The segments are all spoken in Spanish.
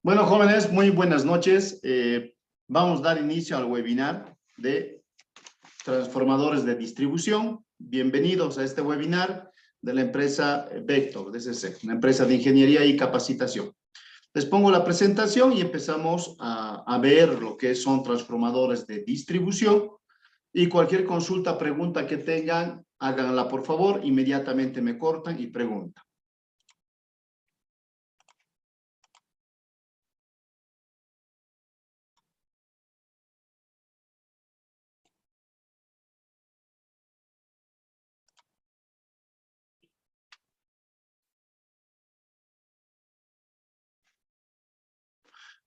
Bueno, jóvenes, muy buenas noches. Vamos a dar inicio al webinar de transformadores de distribución. Bienvenidos a este webinar de la empresa Vector, DCC, una empresa de ingeniería y capacitación. Les pongo la presentación y empezamos a ver lo que son transformadores de distribución. Y cualquier consulta, pregunta que tengan, háganla por favor, inmediatamente me cortan y preguntan.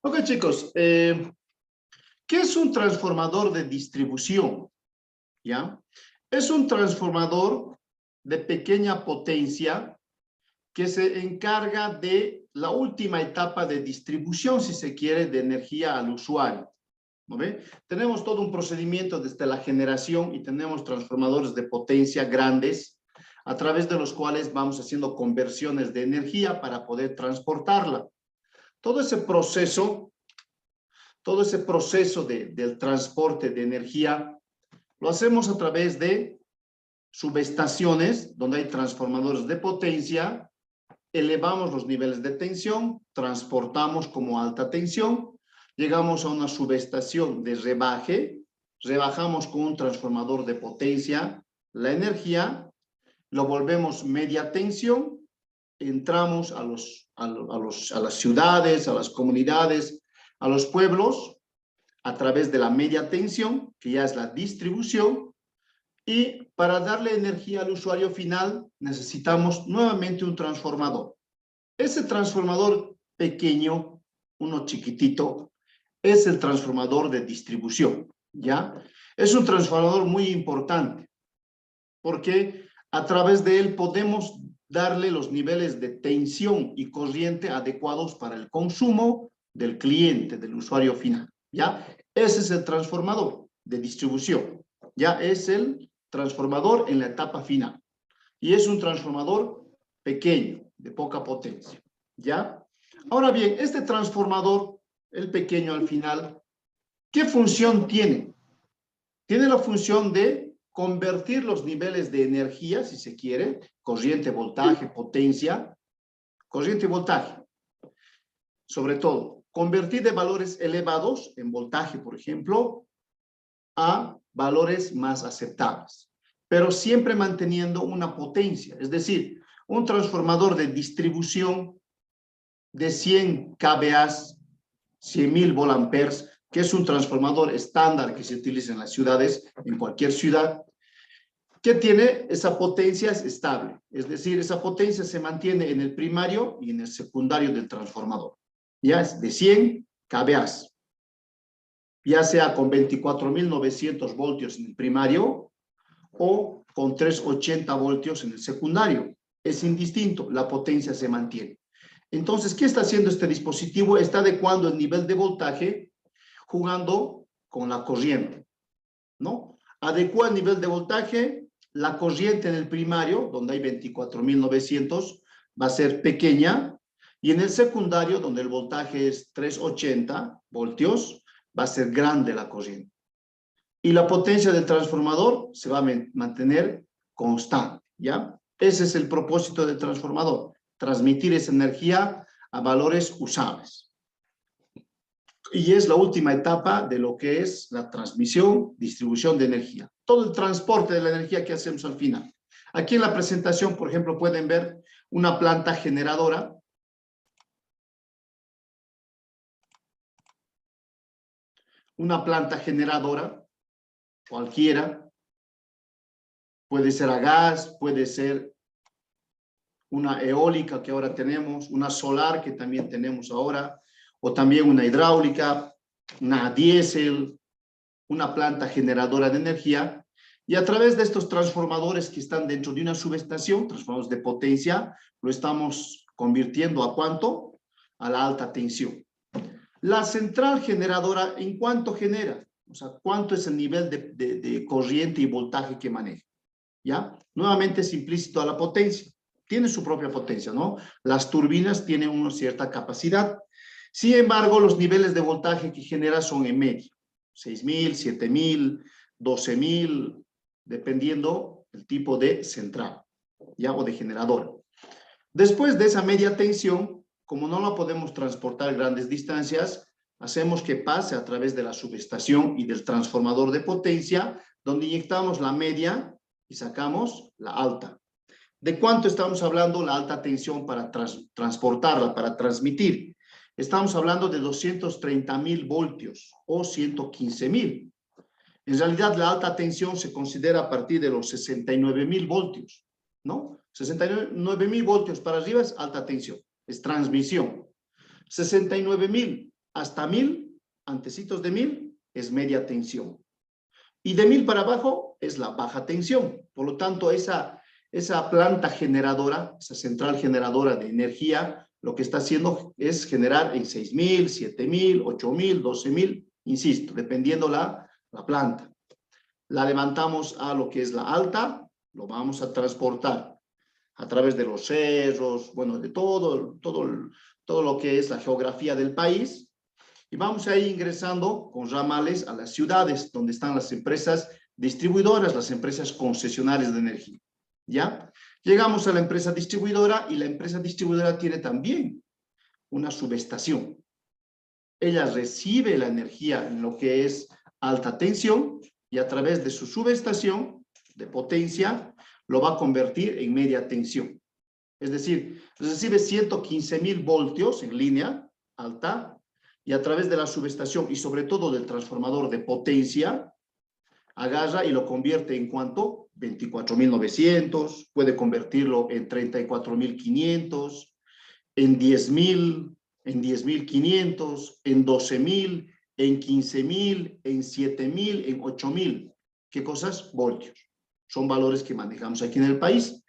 Ok, chicos, ¿qué es un transformador de distribución? ¿Ya? Es un transformador de pequeña potencia que se encarga de la última etapa de distribución, si se quiere, de energía al usuario. ¿No ve? Tenemos todo un procedimiento desde la generación y tenemos transformadores de potencia grandes a través de los cuales vamos haciendo conversiones de energía para poder transportarla. Todo ese proceso del transporte de energía lo hacemos a través de subestaciones, donde hay transformadores de potencia, elevamos los niveles de tensión, transportamos como alta tensión, llegamos a una subestación de rebaje, rebajamos con un transformador de potencia la energía, lo volvemos media tensión, entramos a las ciudades, a las comunidades, a los pueblos, a través de la media tensión, que ya es la distribución, y para darle energía al usuario final necesitamos nuevamente un transformador. Ese transformador pequeño, uno chiquitito, es el transformador de distribución, ¿ya? Es un transformador muy importante porque a través de él podemos darle los niveles de tensión y corriente adecuados para el consumo del cliente, del usuario final, ¿ya? Ese es el transformador de distribución, ya es el transformador en la etapa final. Y es un transformador pequeño, de poca potencia, ¿ya? Ahora bien, este transformador, el pequeño al final, ¿qué función tiene? Tiene la función de convertir los niveles de energía, si se quiere, corriente, voltaje, potencia, corriente y voltaje, sobre todo, convertir de valores elevados en voltaje, por ejemplo, a valores más aceptables, pero siempre manteniendo una potencia, es decir, un transformador de distribución de 100 kVA, 100.000 volamperes, que es un transformador estándar que se utiliza en las ciudades, en cualquier ciudad, que tiene esa potencia estable, es decir, esa potencia se mantiene en el primario y en el secundario del transformador, ya es de 100 kVA, ya sea con 24.900 voltios en el primario o con 380 voltios en el secundario. Es indistinto, la potencia se mantiene. Entonces, ¿qué está haciendo este dispositivo? Está adecuando el nivel de voltaje jugando con la corriente, ¿no? Adecua el nivel de voltaje, la corriente en el primario, donde hay 24.900, va a ser pequeña, y en el secundario, donde el voltaje es 380 voltios, va a ser grande la corriente. Y la potencia del transformador se va a mantener constante, ¿ya? Ese es el propósito del transformador, transmitir esa energía a valores usables. Y es la última etapa de lo que es la transmisión, distribución de energía. Todo el transporte de la energía que hacemos al final. Aquí en la presentación, por ejemplo, pueden ver una planta generadora. Una planta generadora, cualquiera. Puede ser a gas, puede ser una eólica que ahora tenemos, una solar que también tenemos ahora, o también una hidráulica, una diésel, una planta generadora de energía, y a través de estos transformadores que están dentro de una subestación, transformadores de potencia, lo estamos convirtiendo ¿a cuánto? A la alta tensión. La central generadora, ¿en cuánto genera? O sea, ¿cuánto es el nivel de corriente y voltaje que maneja? ¿Ya? Nuevamente es implícito a la potencia. Tiene su propia potencia, ¿no? Las turbinas tienen una cierta capacidad. Sin embargo, los niveles de voltaje que genera son en medio, 6.000, 7.000, 12.000, dependiendo del tipo de central, ¿ya? O de generador. Después de esa media tensión, como no la podemos transportar grandes distancias, hacemos que pase a través de la subestación y del transformador de potencia, donde inyectamos la media y sacamos la alta. ¿De cuánto estamos hablando la alta tensión para transportarla, para transmitir? Estamos hablando de 230.000 voltios o 115.000. En realidad, la alta tensión se considera a partir de los 69.000 voltios, ¿no? 69.000 voltios para arriba es alta tensión, es transmisión. 69.000 hasta 1.000, antecitos de 1.000, es media tensión. Y de 1.000 para abajo es la baja tensión. Por lo tanto, esa planta generadora, esa central generadora de energía, lo que está haciendo es generar en 6.000, 7.000, 8.000, 12.000, insisto, dependiendo la planta. La levantamos a lo que es la alta, lo vamos a transportar a través de los cerros, bueno, de todo lo que es la geografía del país, y vamos a ir ingresando con ramales a las ciudades donde están las empresas distribuidoras, las empresas concesionarias de energía, ¿ya? Llegamos a la empresa distribuidora y la empresa distribuidora tiene también una subestación. Ella recibe la energía en lo que es alta tensión y a través de su subestación de potencia lo va a convertir en media tensión. Es decir, recibe 115.000 voltios en línea alta y a través de la subestación y sobre todo del transformador de potencia, agarra y lo convierte en ¿cuánto? 24.900, puede convertirlo en 34.500, en 10.000, en 10.500, en 12.000, en 15.000, en 7.000, en 8.000. ¿Qué cosas? Voltios. Son valores que manejamos aquí en el país.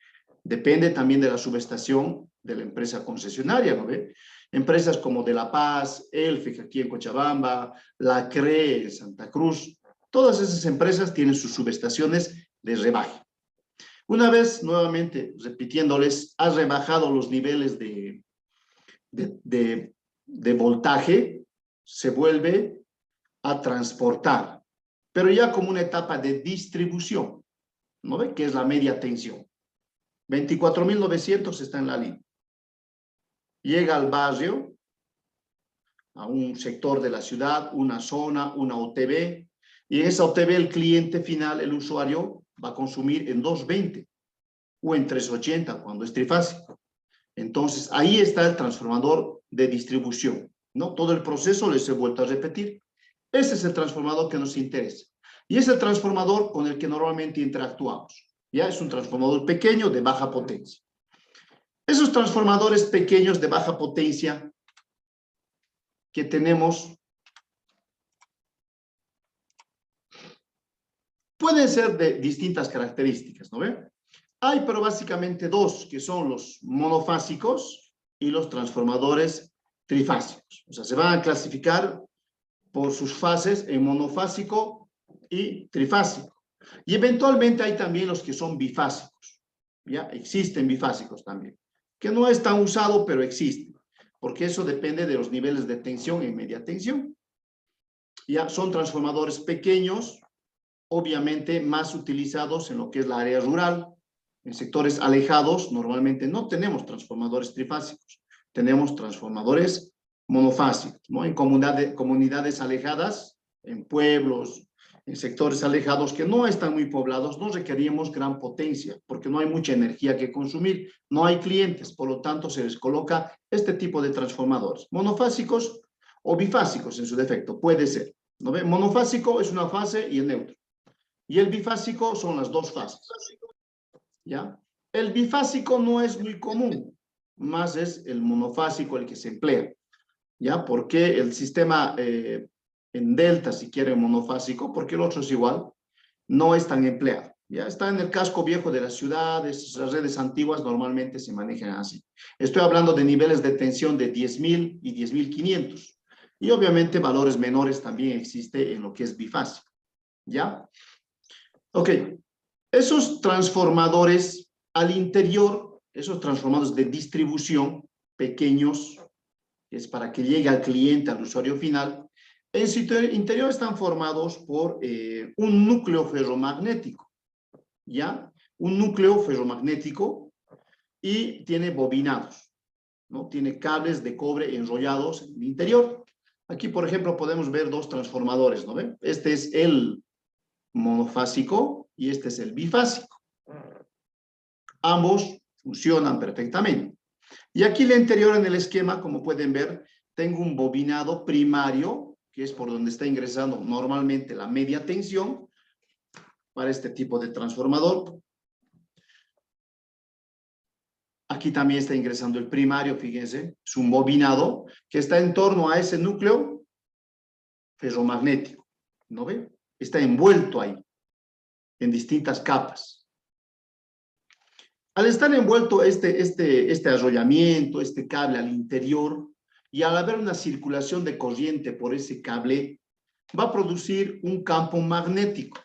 Depende también de la subestación de la empresa concesionaria, ¿no ve? Empresas como De La Paz, Elfec aquí en Cochabamba, La CRE en Santa Cruz, todas esas empresas tienen sus subestaciones de rebaje. Una vez, nuevamente, repitiéndoles, has rebajado los niveles de voltaje, se vuelve a transportar, pero ya como una etapa de distribución, ¿no ve? Que es la media tensión. 24.900 está en la línea. Llega al barrio, a un sector de la ciudad, una zona, una OTB, y en esa OTB el cliente final, el usuario, va a consumir en 220 o en 380 cuando es trifásico. Entonces, ahí está el transformador de distribución, ¿no? Todo el proceso les he vuelto a repetir. Ese es el transformador que nos interesa. Y es el transformador con el que normalmente interactuamos. Ya es un transformador pequeño de baja potencia. Esos transformadores pequeños de baja potencia que tenemos pueden ser de distintas características, ¿no ve? Hay, pero básicamente dos, que son los monofásicos y los transformadores trifásicos. O sea, se van a clasificar por sus fases en monofásico y trifásico. Y eventualmente hay también los que son bifásicos. ¿Ya? Existen bifásicos también, que no es tan usado, pero existe, porque eso depende de los niveles de tensión y media tensión. Ya son transformadores pequeños, obviamente más utilizados en lo que es la área rural. En sectores alejados normalmente no tenemos transformadores trifásicos, tenemos transformadores monofásicos, ¿no? En comunidades alejadas, en pueblos, en sectores alejados que no están muy poblados, no requerimos gran potencia, porque no hay mucha energía que consumir, no hay clientes, por lo tanto se les coloca este tipo de transformadores, monofásicos o bifásicos en su defecto, puede ser, ¿no ve? Monofásico es una fase y el neutro, y el bifásico son las dos fases, ¿ya? El bifásico no es muy común, más es el monofásico el que se emplea, ¿ya? Porque el sistema en delta, si quiere, monofásico, porque el otro es igual, no es tan empleado, ¿ya? Está en el casco viejo de las ciudades, las redes antiguas normalmente se manejan así. Estoy hablando de niveles de tensión de 10.000 y 10.500, y obviamente valores menores también existe en lo que es bifásico, ¿ya? Ok, esos transformadores al interior, esos transformadores de distribución pequeños, que es para que llegue al cliente, al usuario final, en su interior están formados por un núcleo ferromagnético, ¿ya? Un núcleo ferromagnético y tiene bobinados, ¿no? Tiene cables de cobre enrollados en el interior. Aquí, por ejemplo, podemos ver dos transformadores, ¿no ven? Este es el monofásico y este es el bifásico. Ambos funcionan perfectamente. Y aquí el interior en el esquema, como pueden ver, tengo un bobinado primario, que es por donde está ingresando normalmente la media tensión para este tipo de transformador. Aquí también está ingresando el primario, fíjense, es un bobinado que está en torno a ese núcleo ferromagnético, ¿no ven? Está envuelto ahí, en distintas capas. Al estar envuelto este arrollamiento, este cable al interior, y al haber una circulación de corriente por ese cable, va a producir un campo magnético.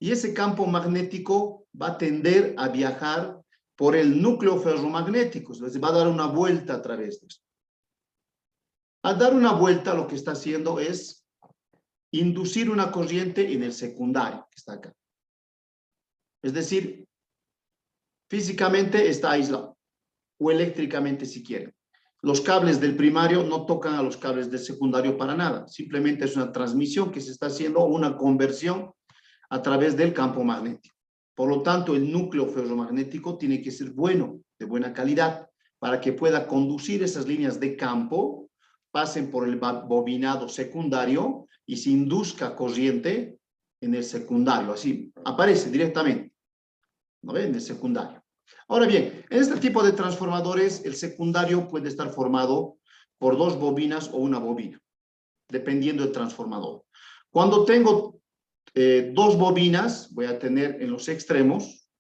Y ese campo magnético va a tender a viajar por el núcleo ferromagnético, entonces va a dar una vuelta a través de esto. Al dar una vuelta, lo que está haciendo es inducir una corriente en el secundario, que está acá. Es decir, físicamente está aislado, o eléctricamente si quieren. Los cables del primario no tocan a los cables del secundario para nada, simplemente es una transmisión que se está haciendo, una conversión a través del campo magnético. Por lo tanto, el núcleo ferromagnético tiene que ser bueno, de buena calidad, para que pueda conducir esas líneas de campo, pasen por el bobinado secundario y se induzca corriente en el secundario. Así aparece directamente, ¿no ven? En el secundario. Ahora bien, en este tipo de transformadores, el secundario puede estar formado por dos bobinas o una bobina, dependiendo del transformador. Cuando tengo dos bobinas, voy a tener en los extremos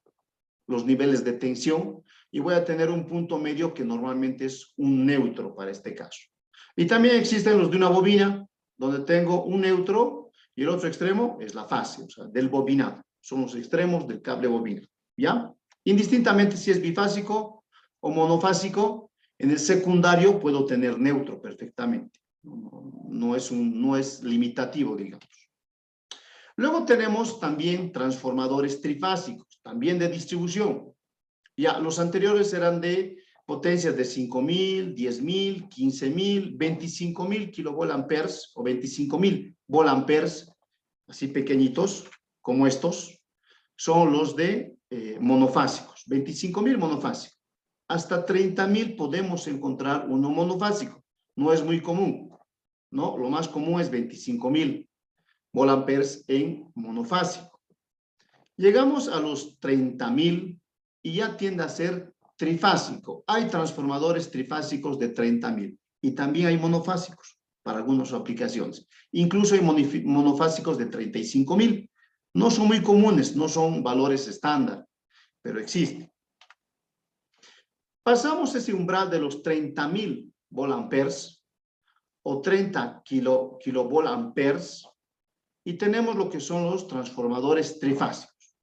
los niveles de tensión y voy a tener un punto medio que normalmente es un neutro para este caso. Y también existen los de una bobina, donde tengo un neutro y el otro extremo es la fase, o sea, del bobinado. Son los extremos del cable bobina, ¿ya? Indistintamente si es bifásico o monofásico, en el secundario puedo tener neutro perfectamente. No es limitativo, digamos. Luego tenemos también transformadores trifásicos, también de distribución. Ya, los anteriores eran de potencias de 5.000, 10.000, 15.000, 25.000 kilovolamperes o 25.000 volamperes, así pequeñitos como estos, son los de monofásicos, 25.000 monofásicos. Hasta 30.000 podemos encontrar uno monofásico. No es muy común, ¿no? Lo más común es 25.000 volamperes en monofásico. Llegamos a los 30.000 y ya tiende a ser trifásico. Hay transformadores trifásicos de 30.000 y también hay monofásicos para algunas aplicaciones. Incluso hay monofásicos de 35.000. No son muy comunes, no son valores estándar, pero existen. Pasamos ese umbral de los 30.000 volamperes o 30 kilovolamperes y tenemos lo que son los transformadores trifásicos.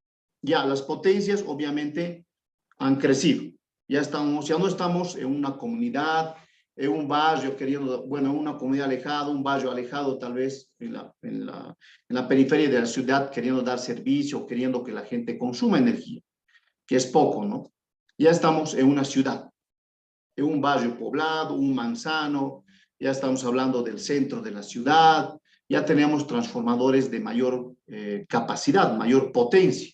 Ya las potencias obviamente han crecido. Ya no estamos en una comunidad, en un barrio queriendo, bueno, en una comunidad alejada, un barrio alejado tal vez en la periferia de la ciudad queriendo dar servicio, queriendo que la gente consuma energía, que es poco, ¿no? Ya estamos en una ciudad, en un barrio poblado, un manzano, ya estamos hablando del centro de la ciudad, ya tenemos transformadores de mayor capacidad, mayor potencia.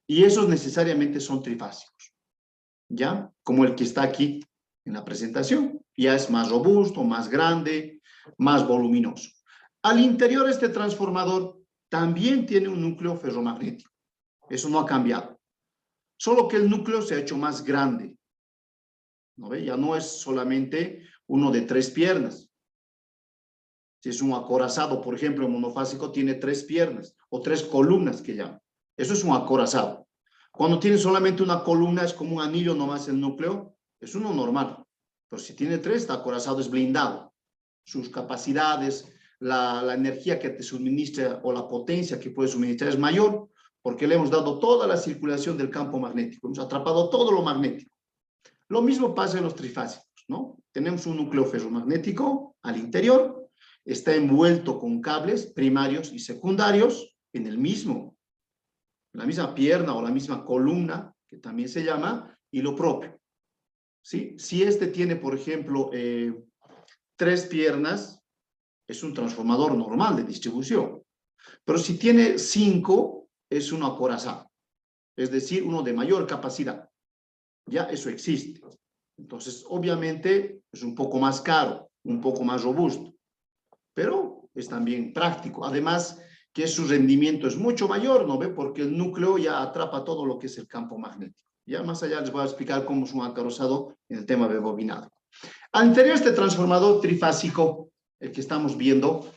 Y esos necesariamente son trifásicos, ¿ya? Como el que está aquí en la presentación. Ya es más robusto, más grande, más voluminoso. Al interior de este transformador también tiene un núcleo ferromagnético. Eso no ha cambiado. Solo que el núcleo se ha hecho más grande, ¿no ve? Ya no es solamente uno de 3 piernas. Si es un acorazado, por ejemplo, el monofásico tiene 3 piernas o 3 columnas que llaman. Eso es un acorazado. Cuando tiene solamente una columna, es como un anillo nomás el núcleo, es uno normal. Pero si tiene 3, está acorazado, es blindado. Sus capacidades, la energía que te suministra o la potencia que puede suministrar es mayor porque le hemos dado toda la circulación del campo magnético. Hemos atrapado todo lo magnético. Lo mismo pasa en los trifásicos. ¿no? Tenemos un núcleo ferromagnético al interior, está envuelto con cables primarios y secundarios en la misma pierna o la misma columna, que también se llama hilo propio, ¿sí? Si este tiene, por ejemplo, 3 piernas, es un transformador normal de distribución. Pero si tiene 5, es un acorazado, es decir, uno de mayor capacidad. Ya eso existe. Entonces, obviamente, es un poco más caro, un poco más robusto, pero es también práctico. Además, que su rendimiento es mucho mayor, ¿no ve? Porque el núcleo ya atrapa todo lo que es el campo magnético. Ya más allá les voy a explicar cómo es un acorazado en el tema de bobinado. Al interior este transformador trifásico, el que estamos viendo,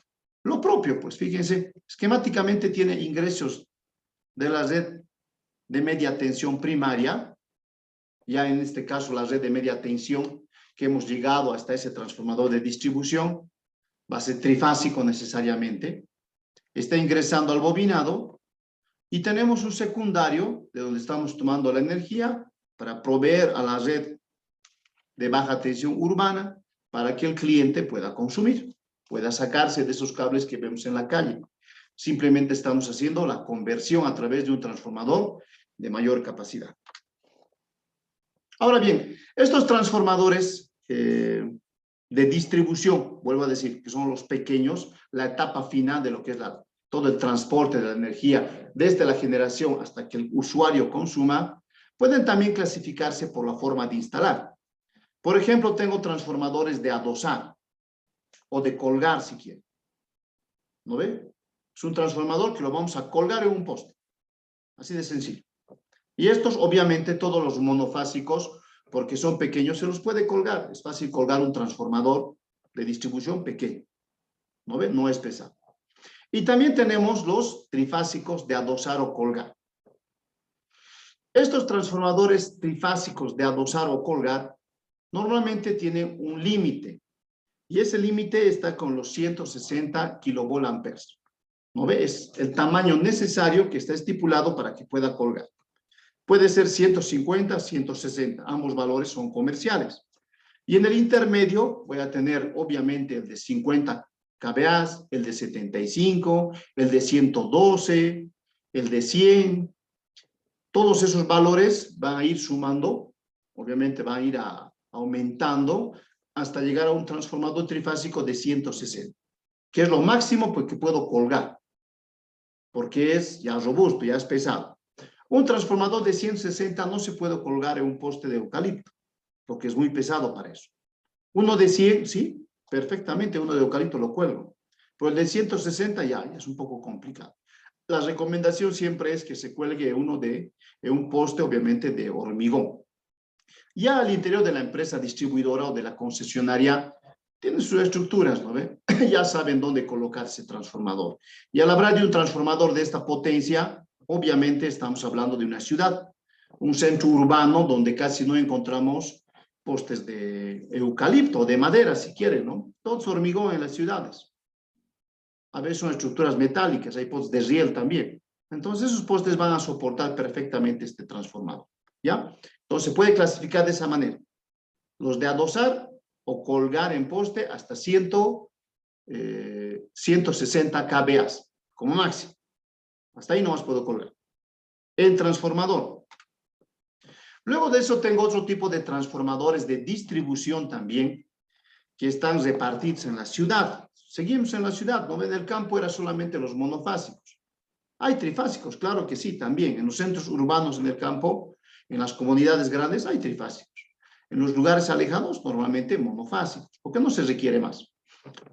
lo propio, pues fíjense, esquemáticamente tiene ingresos de la red de media tensión primaria, ya en este caso la red de media tensión que hemos llegado hasta ese transformador de distribución, va a ser trifásico necesariamente, está ingresando al bobinado y tenemos un secundario de donde estamos tomando la energía para proveer a la red de baja tensión urbana para que el cliente pueda consumir, pueda sacarse de esos cables que vemos en la calle. Simplemente estamos haciendo la conversión a través de un transformador de mayor capacidad. Ahora bien, estos transformadores de distribución, vuelvo a decir, que son los pequeños, la etapa final de lo que es todo el transporte de la energía, desde la generación hasta que el usuario consuma, pueden también clasificarse por la forma de instalar. Por ejemplo, tengo transformadores de adosar o de colgar, si quieren. ¿No ve? Es un transformador que lo vamos a colgar en un poste. Así de sencillo. Y estos, obviamente, todos los monofásicos, porque son pequeños, se los puede colgar. Es fácil colgar un transformador de distribución pequeño. ¿No ve? No es pesado. Y también tenemos los trifásicos de adosar o colgar. Estos transformadores trifásicos de adosar o colgar normalmente tienen un límite. Y ese límite está con los 160 kilovolamperes. ¿No ve? Es el tamaño necesario que está estipulado para que pueda colgar. Puede ser 150, 160. Ambos valores son comerciales. Y en el intermedio voy a tener, obviamente, el de 50 kVA, el de 75, el de 112, el de 100. Todos esos valores van a ir sumando, obviamente van a ir aumentando hasta llegar a un transformador trifásico de 160, que es lo máximo que puedo colgar, porque es ya robusto, ya es pesado. Un transformador de 160 no se puede colgar en un poste de eucalipto, porque es muy pesado para eso. Uno de 100, sí, perfectamente, uno de eucalipto lo cuelgo, pero el de 160 ya es un poco complicado. La recomendación siempre es que se cuelgue uno de un poste, obviamente, de hormigón. Ya al interior de la empresa distribuidora o de la concesionaria, tienen sus estructuras, ¿no ve? Ya saben dónde colocar ese transformador. Y al hablar de un transformador de esta potencia, obviamente estamos hablando de una ciudad, un centro urbano donde casi no encontramos postes de eucalipto o de madera, si quieren, ¿no? Todo es hormigón en las ciudades. A veces son estructuras metálicas, hay postes de riel también. Entonces esos postes van a soportar perfectamente este transformador, ¿ya? Entonces se puede clasificar de esa manera. Los de adosar o colgar en poste hasta 160 kVA, como máximo. Hasta ahí nomás puedo colgar. El transformador. Luego de eso tengo otro tipo de transformadores de distribución también, que están repartidos en la ciudad. Seguimos en la ciudad, ¿no? En el campo eran solamente los monofásicos. Hay trifásicos, claro que sí, también. En los centros urbanos en el campo, en las comunidades grandes, hay trifásicos. En los lugares alejados, normalmente monofásicos, porque no se requiere más.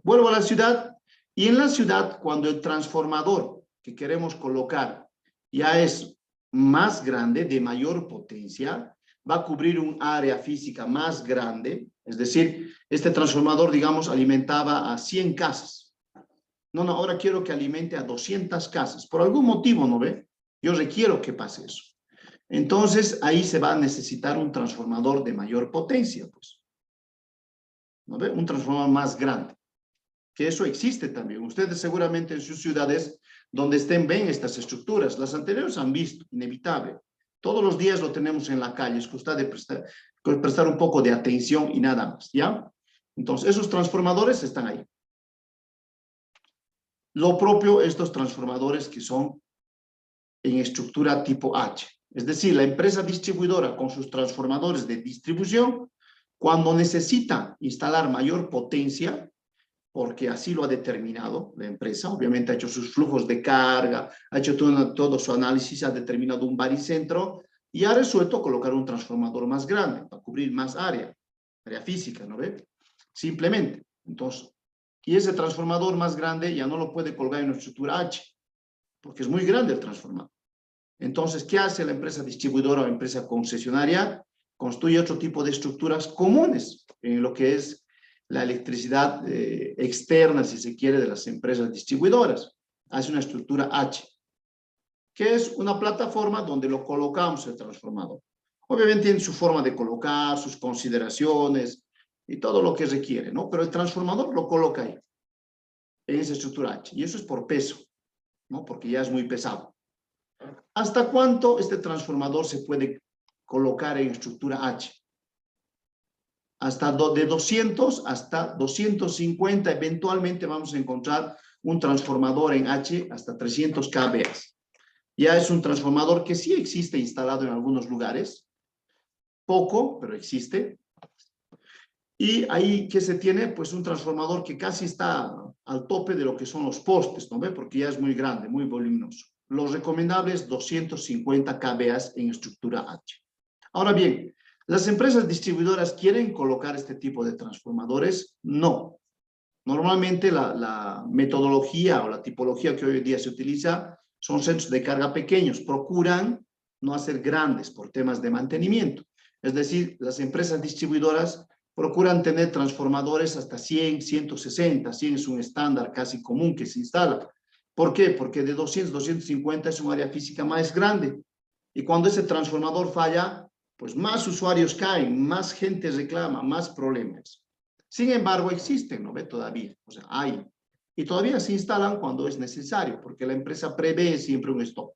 Vuelvo a la ciudad, y en la ciudad, cuando el transformador que queremos colocar ya es más grande, de mayor potencia, va a cubrir un área física más grande, es decir, este transformador, digamos, alimentaba a 100 casas. No, ahora quiero que alimente a 200 casas. Por algún motivo, ¿no ve? Yo requiero que pase eso. Entonces, ahí se va a necesitar un transformador de mayor potencia, pues. ¿No ve? Un transformador más grande. Que eso existe también. Ustedes seguramente en sus ciudades donde estén ven estas estructuras. Las anteriores han visto, inevitable. Todos los días lo tenemos en la calle, es cuestión de prestar un poco de atención y nada más, ¿ya? Entonces, esos transformadores están ahí. Lo propio, estos transformadores que son en estructura tipo H. Es decir, la empresa distribuidora con sus transformadores de distribución, cuando necesita instalar mayor potencia, porque así lo ha determinado la empresa, obviamente ha hecho sus flujos de carga, ha hecho todo su análisis, ha determinado un baricentro y ha resuelto colocar un transformador más grande para cubrir más área física, ¿no ve? Simplemente. Entonces, y ese transformador más grande ya no lo puede colgar en una estructura H, porque es muy grande el transformador. Entonces, ¿qué hace la empresa distribuidora o empresa concesionaria? Construye otro tipo de estructuras comunes en lo que es la electricidad externa, si se quiere, de las empresas distribuidoras. Hace una estructura H, que es una plataforma donde lo colocamos el transformador. Obviamente tiene su forma de colocar, sus consideraciones y todo lo que requiere, ¿no? Pero el transformador lo coloca ahí, en esa estructura H. Y eso es por peso, ¿no? Porque ya es muy pesado. ¿Hasta cuánto este transformador se puede colocar en estructura H? Hasta de 200 hasta 250, eventualmente vamos a encontrar un transformador en H hasta 300 kVA. Ya es un transformador que sí existe instalado en algunos lugares, poco, pero existe. Y ahí que se tiene, pues un transformador que casi está al tope de lo que son los postes, ¿no ve? Porque ya es muy grande, muy voluminoso. Lo recomendable es 250 kVA en estructura H. Ahora bien, ¿las empresas distribuidoras quieren colocar este tipo de transformadores? No. Normalmente la metodología o la tipología que hoy en día se utiliza son centros de carga pequeños. Procuran no hacer grandes por temas de mantenimiento. Es decir, las empresas distribuidoras procuran tener transformadores hasta 100, 160. 100 es un estándar casi común que se instala. ¿Por qué? Porque de 200, 250 es un área física más grande. Y cuando ese transformador falla, pues más usuarios caen, más gente reclama, más problemas. Sin embargo, existen, ¿no ve? Todavía, o sea, hay. Y todavía se instalan cuando es necesario, porque la empresa prevé siempre un stock.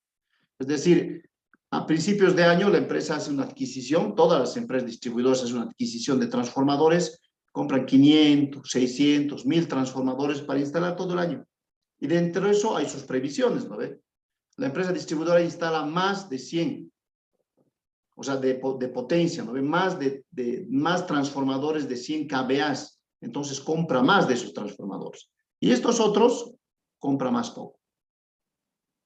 Es decir, a principios de año la empresa hace una adquisición, todas las empresas distribuidoras hacen una adquisición de transformadores, compran 500, 600, 1000 transformadores para instalar todo el año. Y dentro de eso hay sus previsiones, ¿no ve? La empresa distribuidora instala más de 100, o sea, de potencia, ¿no ve? Más transformadores de 100 kVA, entonces compra más de esos transformadores. Y estos otros compra más poco.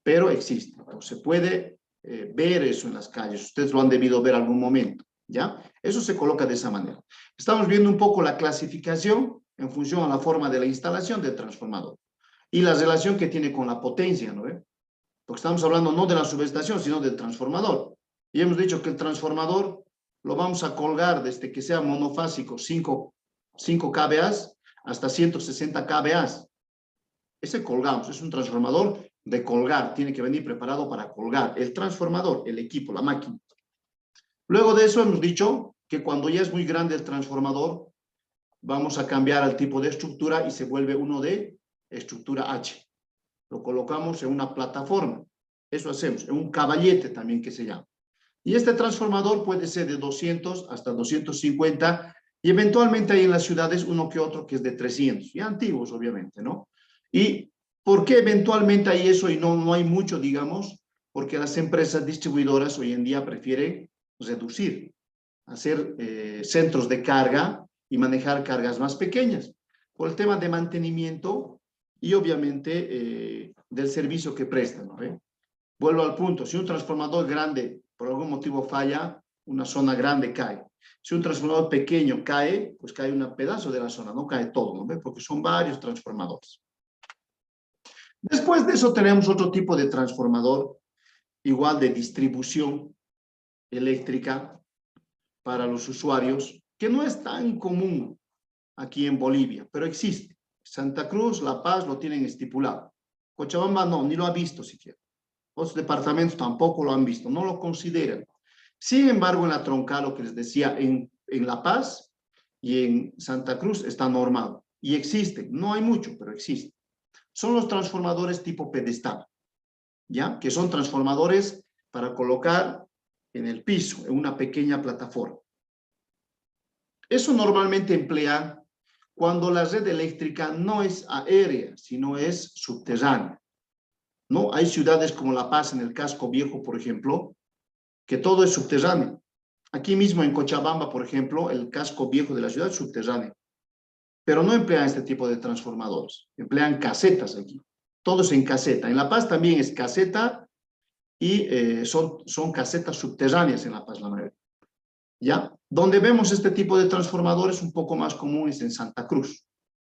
Pero existe, entonces se puede ver eso en las calles, ustedes lo han debido ver algún momento, ¿ya? Eso se coloca de esa manera. Estamos viendo un poco la clasificación en función a la forma de la instalación del transformador y la relación que tiene con la potencia, ¿no ve? Porque estamos hablando no de la subestación, sino del transformador. Y hemos dicho que el transformador lo vamos a colgar desde que sea monofásico, 5 kVA hasta 160 kVA. Ese colgamos, es un transformador de colgar, tiene que venir preparado para colgar. El transformador, el equipo, la máquina. Luego de eso hemos dicho que cuando ya es muy grande el transformador, vamos a cambiar al tipo de estructura y se vuelve uno de estructura H. Lo colocamos en una plataforma. Eso hacemos, en un caballete también que se llama. Y este transformador puede ser de 200 hasta 250 y eventualmente hay en las ciudades uno que otro que es de 300, y antiguos obviamente, ¿no? ¿Y por qué eventualmente hay eso y no hay mucho, digamos? Porque las empresas distribuidoras hoy en día prefieren reducir, hacer centros de carga y manejar cargas más pequeñas, por el tema de mantenimiento y obviamente del servicio que prestan, ¿no? Vuelvo al punto, si un transformador grande por algún motivo falla, una zona grande cae. Si un transformador pequeño cae, pues cae un pedazo de la zona, no cae todo, ¿no? Porque son varios transformadores. Después de eso tenemos otro tipo de transformador, igual de distribución eléctrica para los usuarios, que no es tan común aquí en Bolivia, pero existe. Santa Cruz, La Paz lo tienen estipulado. Cochabamba no, ni lo ha visto siquiera. Otros departamentos tampoco lo han visto, no lo consideran. Sin embargo, en la troncal, lo que les decía, en La Paz y en Santa Cruz está normado. Y existe, no hay mucho, pero existe. Son los transformadores tipo pedestal, ¿ya? Que son transformadores para colocar en el piso, en una pequeña plataforma. Eso normalmente emplea cuando la red eléctrica no es aérea, sino es subterránea, ¿no? Hay ciudades como La Paz, en el Casco Viejo, por ejemplo, que todo es subterráneo. Aquí mismo en Cochabamba, por ejemplo, el Casco Viejo de la ciudad es subterráneo. Pero no emplean este tipo de transformadores, emplean casetas aquí. Todo es en caseta. En La Paz también es caseta y son casetas subterráneas en La Paz, la mayoría. ¿Ya? Donde vemos este tipo de transformadores un poco más comunes en Santa Cruz,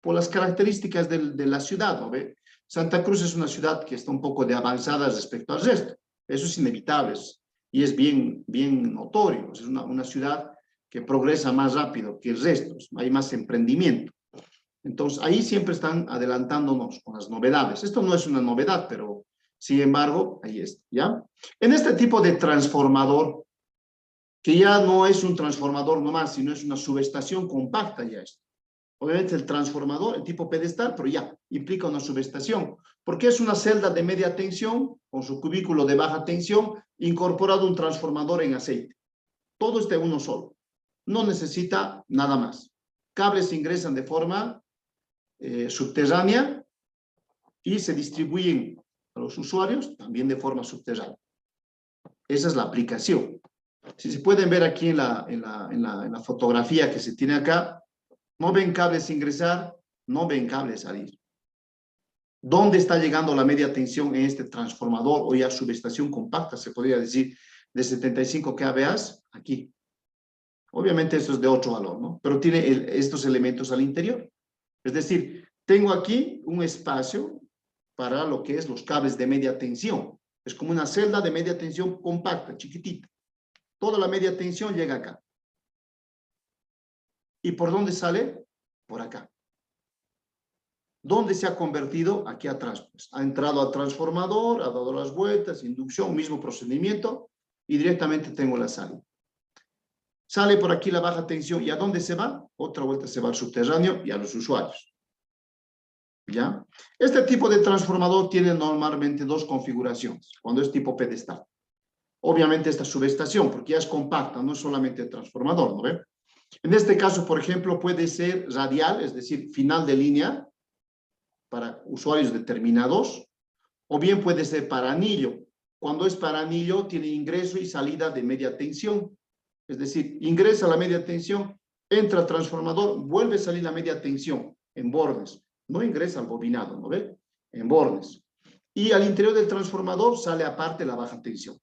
por las características de la ciudad, ¿no ve? Santa Cruz es una ciudad que está un poco de avanzada respecto al resto. Eso es inevitable y es bien notorio. Es una ciudad que progresa más rápido que el resto, hay más emprendimiento. Entonces, ahí siempre están adelantándonos con las novedades. Esto no es una novedad, pero sin embargo, ahí está, ¿ya? En este tipo de transformador, que ya no es un transformador nomás, sino es una subestación compacta ya esto. Obviamente el transformador, el tipo pedestal, pero ya implica una subestación, porque es una celda de media tensión con su cubículo de baja tensión, incorporado un transformador en aceite. Todo está en uno solo. No necesita nada más. Cables ingresan de forma subterránea y se distribuyen a los usuarios también de forma subterránea. Esa es la aplicación. Si se pueden ver aquí en la fotografía que se tiene acá, no ven cables ingresar, no ven cables salir. ¿Dónde está llegando la media tensión en este transformador o ya subestación compacta, se podría decir, de 75 kVA? Aquí. Obviamente esto es de otro valor, ¿no? Pero tiene estos elementos al interior. Es decir, tengo aquí un espacio para lo que es los cables de media tensión. Es como una celda de media tensión compacta, chiquitita. Toda la media tensión llega acá. ¿Y por dónde sale? Por acá. ¿Dónde se ha convertido? Aquí atrás. Pues, ha entrado al transformador, ha dado las vueltas, inducción, mismo procedimiento, y directamente tengo la salida. Sale por aquí la baja tensión, ¿y a dónde se va? Otra vuelta se va al subterráneo y a los usuarios. ¿Ya? Este tipo de transformador tiene normalmente dos configuraciones, cuando es tipo pedestal. Obviamente esta subestación, porque ya es compacta, no es solamente el transformador, ¿no ve? En este caso, por ejemplo, puede ser radial, es decir, final de línea, para usuarios determinados, o bien puede ser para anillo. Cuando es para anillo, tiene ingreso y salida de media tensión. Es decir, ingresa la media tensión, entra al transformador, vuelve a salir la media tensión en bordes. No ingresa al bobinado, ¿no ve? En bordes. Y al interior del transformador sale aparte la baja tensión.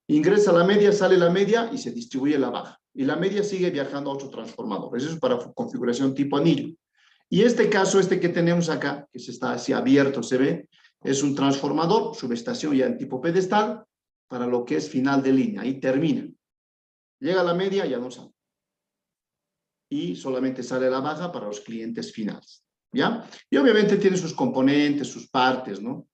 Ingresa la media, sale la media y se distribuye la baja. Y la media sigue viajando a otro transformador. Eso es para configuración tipo anillo. Y este caso, este que tenemos acá, que se está así abierto, se ve, es un transformador, subestación ya en tipo pedestal, para lo que es final de línea. Ahí termina. Llega a la media, ya no sale. Y solamente sale la baja para los clientes finales. ¿Ya? Y obviamente tiene sus componentes, sus partes, ¿no?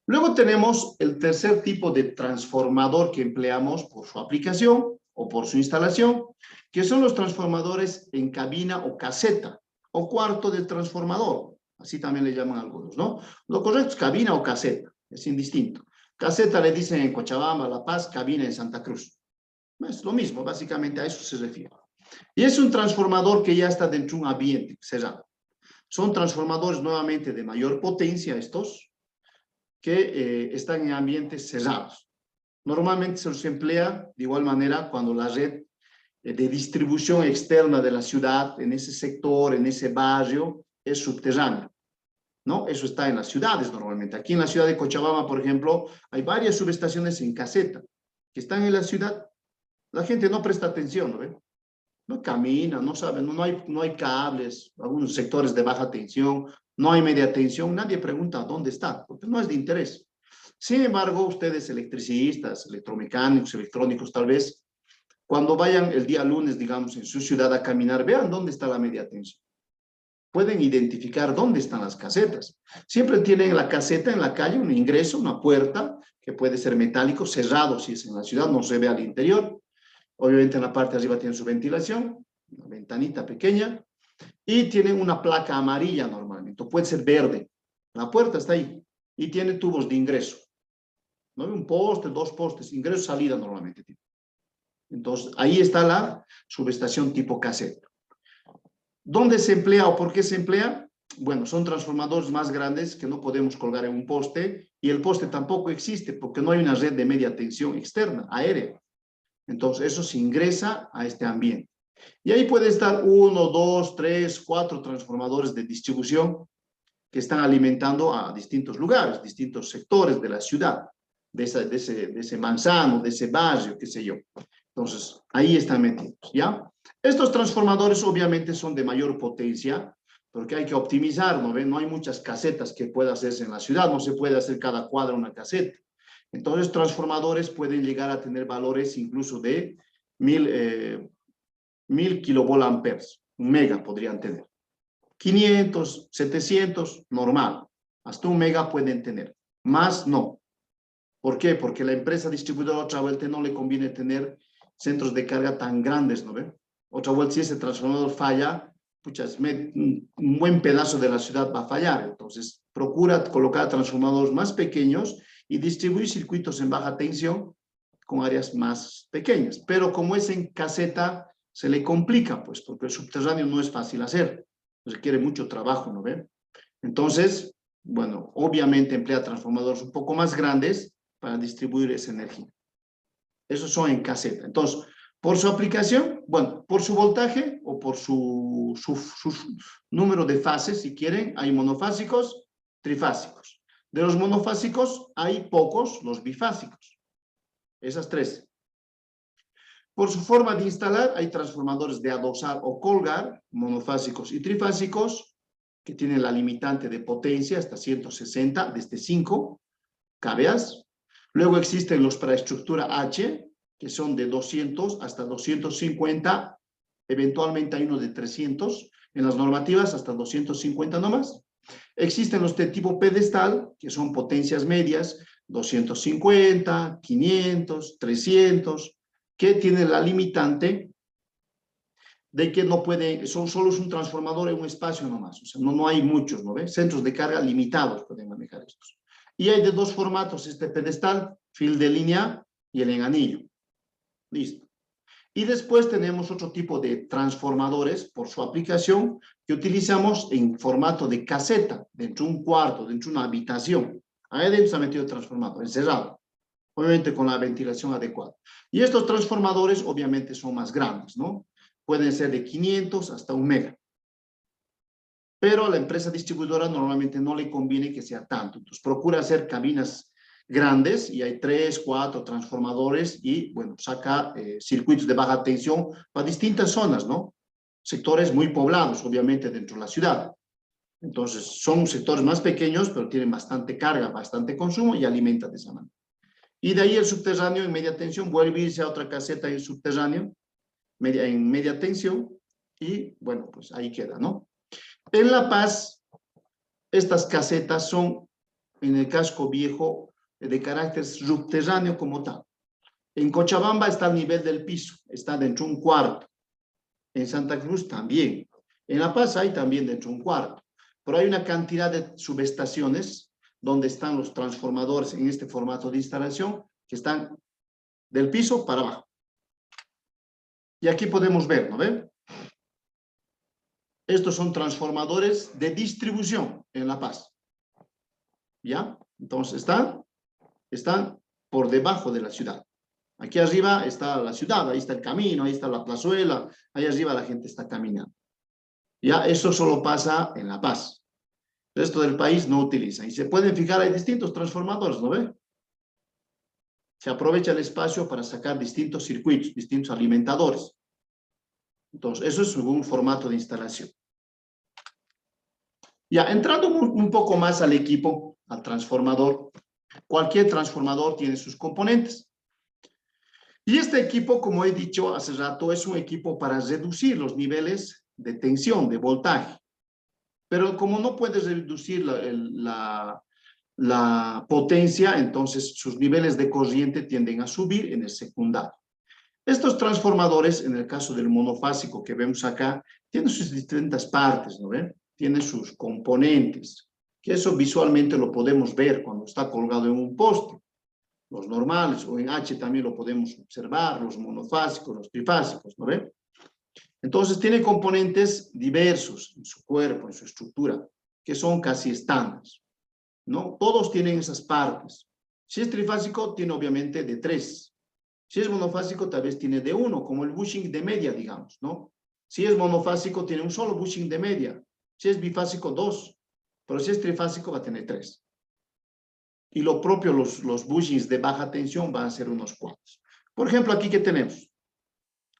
Luego tenemos el tercer tipo de transformador que empleamos por su aplicación o por su instalación, que son los transformadores en cabina o caseta, o cuarto del transformador, así también le llaman algunos, ¿no? Lo correcto es cabina o caseta, es indistinto. Caseta le dicen en Cochabamba, La Paz, cabina en Santa Cruz. Es lo mismo, básicamente a eso se refiere. Y es un transformador que ya está dentro de un ambiente cerrado. Son transformadores nuevamente de mayor potencia estos, que están en ambientes cerrados. Normalmente se los emplea de igual manera cuando la red de distribución externa de la ciudad, en ese sector, en ese barrio, es subterráneo, ¿no? Eso está en las ciudades normalmente. Aquí en la ciudad de Cochabamba, por ejemplo, hay varias subestaciones en caseta que están en la ciudad. La gente no presta atención, ¿no ve? No camina, no sabe, no hay cables, algunos sectores de baja tensión, no hay media tensión, nadie pregunta dónde está, porque no es de interés. Sin embargo, ustedes electricistas, electromecánicos, electrónicos tal vez, cuando vayan el día lunes, digamos, en su ciudad a caminar, vean dónde está la media tensión. Pueden identificar dónde están las casetas. Siempre tienen la caseta en la calle, un ingreso, una puerta, que puede ser metálico, cerrado si es en la ciudad, no se ve al interior. Obviamente en la parte de arriba tiene su ventilación, una ventanita pequeña, y tienen una placa amarilla normalmente, o puede ser verde. La puerta está ahí. y tiene tubos de ingreso. ¿No? Un poste, dos postes, ingreso, salida normalmente tiene. Entonces, ahí está la subestación tipo caseta. ¿Dónde se emplea o por qué se emplea? Bueno, son transformadores más grandes que no podemos colgar en un poste y el poste tampoco existe porque no hay una red de media tensión externa, aérea. Entonces, eso se ingresa a este ambiente. Y ahí puede estar 1, 2, 3, 4 transformadores de distribución que están alimentando a distintos lugares, distintos sectores de la ciudad, de ese manzano, de ese barrio, qué sé yo. Entonces, ahí están metidos, ¿ya? Estos transformadores obviamente son de mayor potencia, porque hay que optimizar, ¿no ven? No hay muchas casetas que pueda hacerse en la ciudad, no se puede hacer cada cuadra una caseta. Entonces, transformadores pueden llegar a tener valores incluso de 1000 kilovolamperes, un mega podrían tener. 500, 700, normal. Hasta un mega pueden tener. Más no. ¿Por qué? Porque la empresa distribuidora otra vuelta no le conviene tener centros de carga tan grandes, ¿no ve? Otra vuelta, si ese transformador falla, puchas, un buen pedazo de la ciudad va a fallar. Entonces, procura colocar transformadores más pequeños y distribuir circuitos en baja tensión con áreas más pequeñas. Pero como es en caseta, se le complica, pues, porque el subterráneo no es fácil hacer. Requiere mucho trabajo, ¿no ve? Entonces, bueno, obviamente emplea transformadores un poco más grandes para distribuir esa energía. Esos son en caseta. Entonces, por su aplicación, bueno, por su voltaje o por su número de fases, si quieren, hay monofásicos, trifásicos. De los monofásicos hay pocos, los bifásicos. Esas tres. Por su forma de instalar, hay transformadores de adosar o colgar, monofásicos y trifásicos, que tienen la limitante de potencia hasta 160, desde 5 kVA. Luego existen los para estructura H, que son de 200 hasta 250, eventualmente hay uno de 300, en las normativas hasta 250 nomás. Existen los de tipo pedestal, que son potencias medias, 250, 500, 300, que tienen la limitante de que no puede, solo es un transformador en un espacio nomás, o sea, no hay muchos, ¿no ves? Centros de carga limitados pueden manejar estos. Y hay de dos formatos, este pedestal, fil de línea y el en anillo. Listo. Y después tenemos otro tipo de transformadores por su aplicación que utilizamos en formato de caseta, dentro de un cuarto, dentro de una habitación. Ahí dentro se ha metido el transformador, encerrado. Obviamente con la ventilación adecuada. Y estos transformadores obviamente son más grandes, ¿no? Pueden ser de 500 hasta 1 mega. Pero a la empresa distribuidora normalmente no le conviene que sea tanto. Entonces procura hacer cabinas grandes y hay 3, 4 transformadores y, bueno, saca circuitos de baja tensión para distintas zonas, ¿no? Sectores muy poblados, obviamente, dentro de la ciudad. Entonces, son sectores más pequeños, pero tienen bastante carga, bastante consumo y alimentan de esa manera. Y de ahí el subterráneo en media tensión vuelve a irse a otra caseta en subterráneo, en media tensión, y, bueno, pues ahí queda, ¿no? En La Paz, estas casetas son, en el casco viejo, de carácter subterráneo como tal. En Cochabamba está al nivel del piso, está dentro de un cuarto. En Santa Cruz también. En La Paz hay también dentro de un cuarto. Pero hay una cantidad de subestaciones donde están los transformadores en este formato de instalación que están del piso para abajo. Y aquí podemos ver, ¿no ven? Estos son transformadores de distribución en La Paz. ¿Ya? Entonces están por debajo de la ciudad. Aquí arriba está la ciudad, ahí está el camino, ahí está la plazuela, ahí arriba la gente está caminando. Ya, eso solo pasa en La Paz. El resto del país no utiliza. Y se pueden fijar, hay distintos transformadores, ¿no ve? Se aprovecha el espacio para sacar distintos circuitos, distintos alimentadores. Entonces, eso es un formato de instalación. Ya, entrando un poco más al equipo, al transformador, cualquier transformador tiene sus componentes. Y este equipo, como he dicho hace rato, es un equipo para reducir los niveles de tensión, de voltaje. Pero como no puedes reducir la potencia, entonces sus niveles de corriente tienden a subir en el secundario. Estos transformadores, en el caso del monofásico que vemos acá, tienen sus distintas partes, ¿no ven? Tienen sus componentes, que eso visualmente lo podemos ver cuando está colgado en un poste. Los normales, o en H también lo podemos observar, los monofásicos, los trifásicos, ¿no ve? Entonces tiene componentes diversos en su cuerpo, en su estructura, que son casi estándares, ¿no? Todos tienen esas partes. Si es trifásico, tiene obviamente de 3. Si es monofásico, tal vez tiene de 1, como el bushing de media, digamos, ¿no? Si es monofásico, tiene un solo bushing de media. Si es bifásico, 2. Pero si es trifásico, va a tener 3. Y lo propio, los bushings de baja tensión van a ser unos 4. Por ejemplo, aquí, ¿qué tenemos?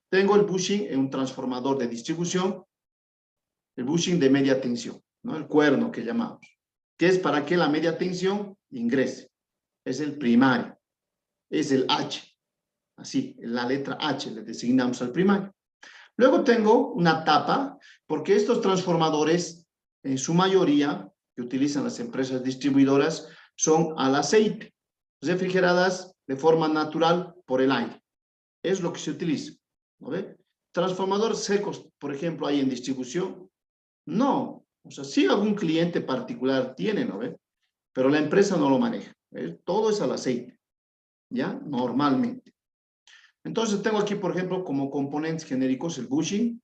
Tengo el bushing en un transformador de distribución, el bushing de media tensión, ¿no? El cuerno que llamamos, que es para que la media tensión ingrese. Es el primario, es el H. Así, la letra H le designamos al primario. Luego tengo una tapa, porque estos transformadores, en su mayoría, que utilizan las empresas distribuidoras, son al aceite, refrigeradas de forma natural por el aire. Es lo que se utiliza, ¿no ve? Transformadores secos, por ejemplo, hay en distribución. No, o sea, sí algún cliente particular tiene, ¿no ve? Pero la empresa no lo maneja. Todo es al aceite, ¿ya? Normalmente. Entonces tengo aquí, por ejemplo, como componentes genéricos el bushing,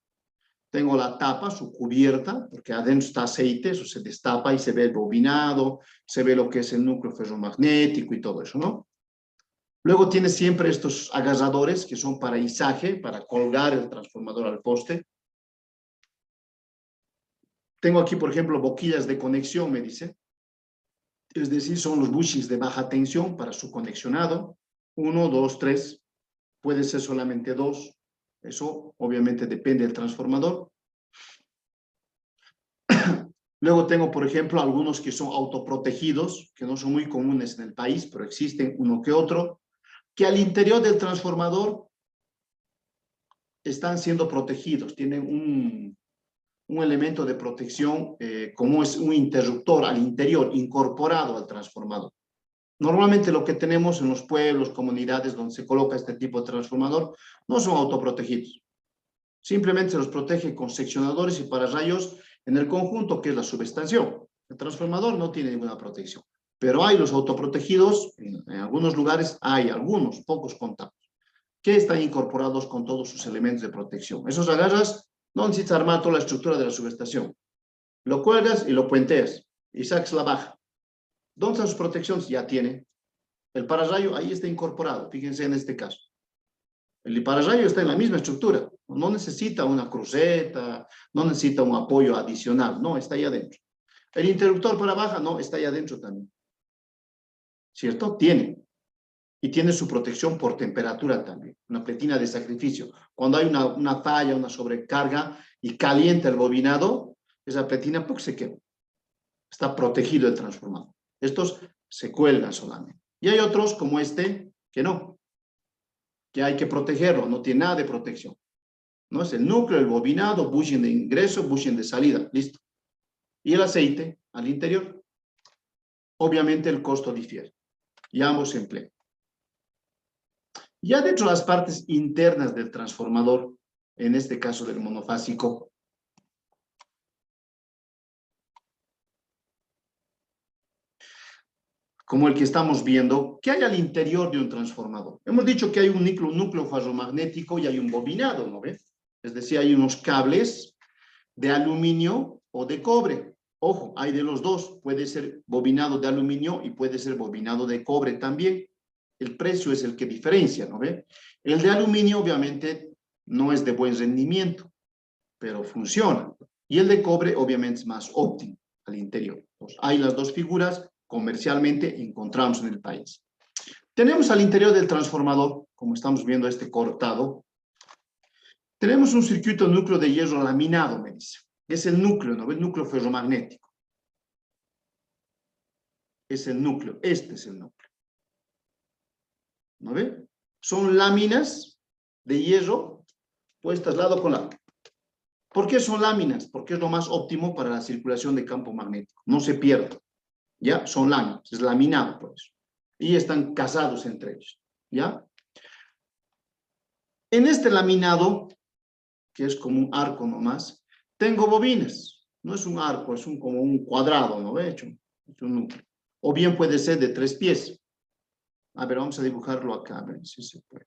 tengo la tapa, su cubierta, porque adentro está aceite, eso se destapa y se ve el bobinado, se ve lo que es el núcleo ferromagnético y todo eso, ¿no? Luego tiene siempre estos agarradores que son para izaje, para colgar el transformador al poste. Tengo aquí, por ejemplo, boquillas de conexión, me dice. Es decir, son los bushings de baja tensión para su conexionado. 1, 2, 3. Puede ser solamente 2. Eso obviamente depende del transformador. Luego tengo, por ejemplo, algunos que son autoprotegidos, que no son muy comunes en el país, pero existen uno que otro, que al interior del transformador están siendo protegidos, tienen un elemento de protección como es un interruptor al interior, incorporado al transformador. Normalmente lo que tenemos en los pueblos, comunidades donde se coloca este tipo de transformador, no son autoprotegidos. Simplemente se los protege con seccionadores y pararrayos en el conjunto que es la subestación. El transformador no tiene ninguna protección, pero hay los autoprotegidos, en algunos lugares hay algunos, pocos contados, que están incorporados con todos sus elementos de protección. Esos agarras, no necesitas armar toda la estructura de la subestación. Lo cuelgas y lo puenteas y sacas la baja. ¿Dónde están sus protecciones? Ya tiene. El pararrayo ahí está incorporado, fíjense en este caso. El pararrayo está en la misma estructura, no necesita una cruceta, no necesita un apoyo adicional, no, está ahí adentro. El interruptor para baja, no, está ahí adentro también. ¿Cierto? Tiene. Y tiene su protección por temperatura también, una pletina de sacrificio. Cuando hay una falla, una sobrecarga y calienta el bobinado, esa pletina se quema. Está protegido el transformador. Estos se cuelgan solamente. Y hay otros como este que no, que hay que protegerlo, no tiene nada de protección. ¿No? Es el núcleo, el bobinado, bushing de ingreso, bushing de salida, listo. Y el aceite al interior. Obviamente el costo difiere y ambos se emplean. Ya dentro de las partes internas del transformador, en este caso del monofásico, como el que estamos viendo, ¿qué hay al interior de un transformador? Hemos dicho que hay un núcleo ferromagnético y hay un bobinado, ¿no ves? Es decir, hay unos cables de aluminio o de cobre. Ojo, hay de los dos. Puede ser bobinado de aluminio y puede ser bobinado de cobre también. El precio es el que diferencia, ¿no ve? El de aluminio obviamente no es de buen rendimiento, pero funciona. Y el de cobre obviamente es más óptimo al interior. Pues hay las dos figuras, comercialmente encontramos en el país. Tenemos al interior del transformador, como estamos viendo este cortado, tenemos un circuito núcleo de hierro laminado, me dice. Es el núcleo, ¿no ve? El núcleo ferromagnético. Es el núcleo, este es el núcleo. ¿No ve? Son láminas de hierro puestas lado con lado. ¿Por qué son láminas? Porque es lo más óptimo para la circulación de campo magnético. No se pierde. ¿Ya? Son láminas, es laminado por eso. Y están casados entre ellos. ¿Ya? En este laminado, que es como un arco nomás, tengo bobinas. No es un arco, es como un cuadrado, ¿no ve? Hecho Es un núcleo. O bien puede ser de 3 pies. A ver, vamos a dibujarlo acá, a ver si se puede.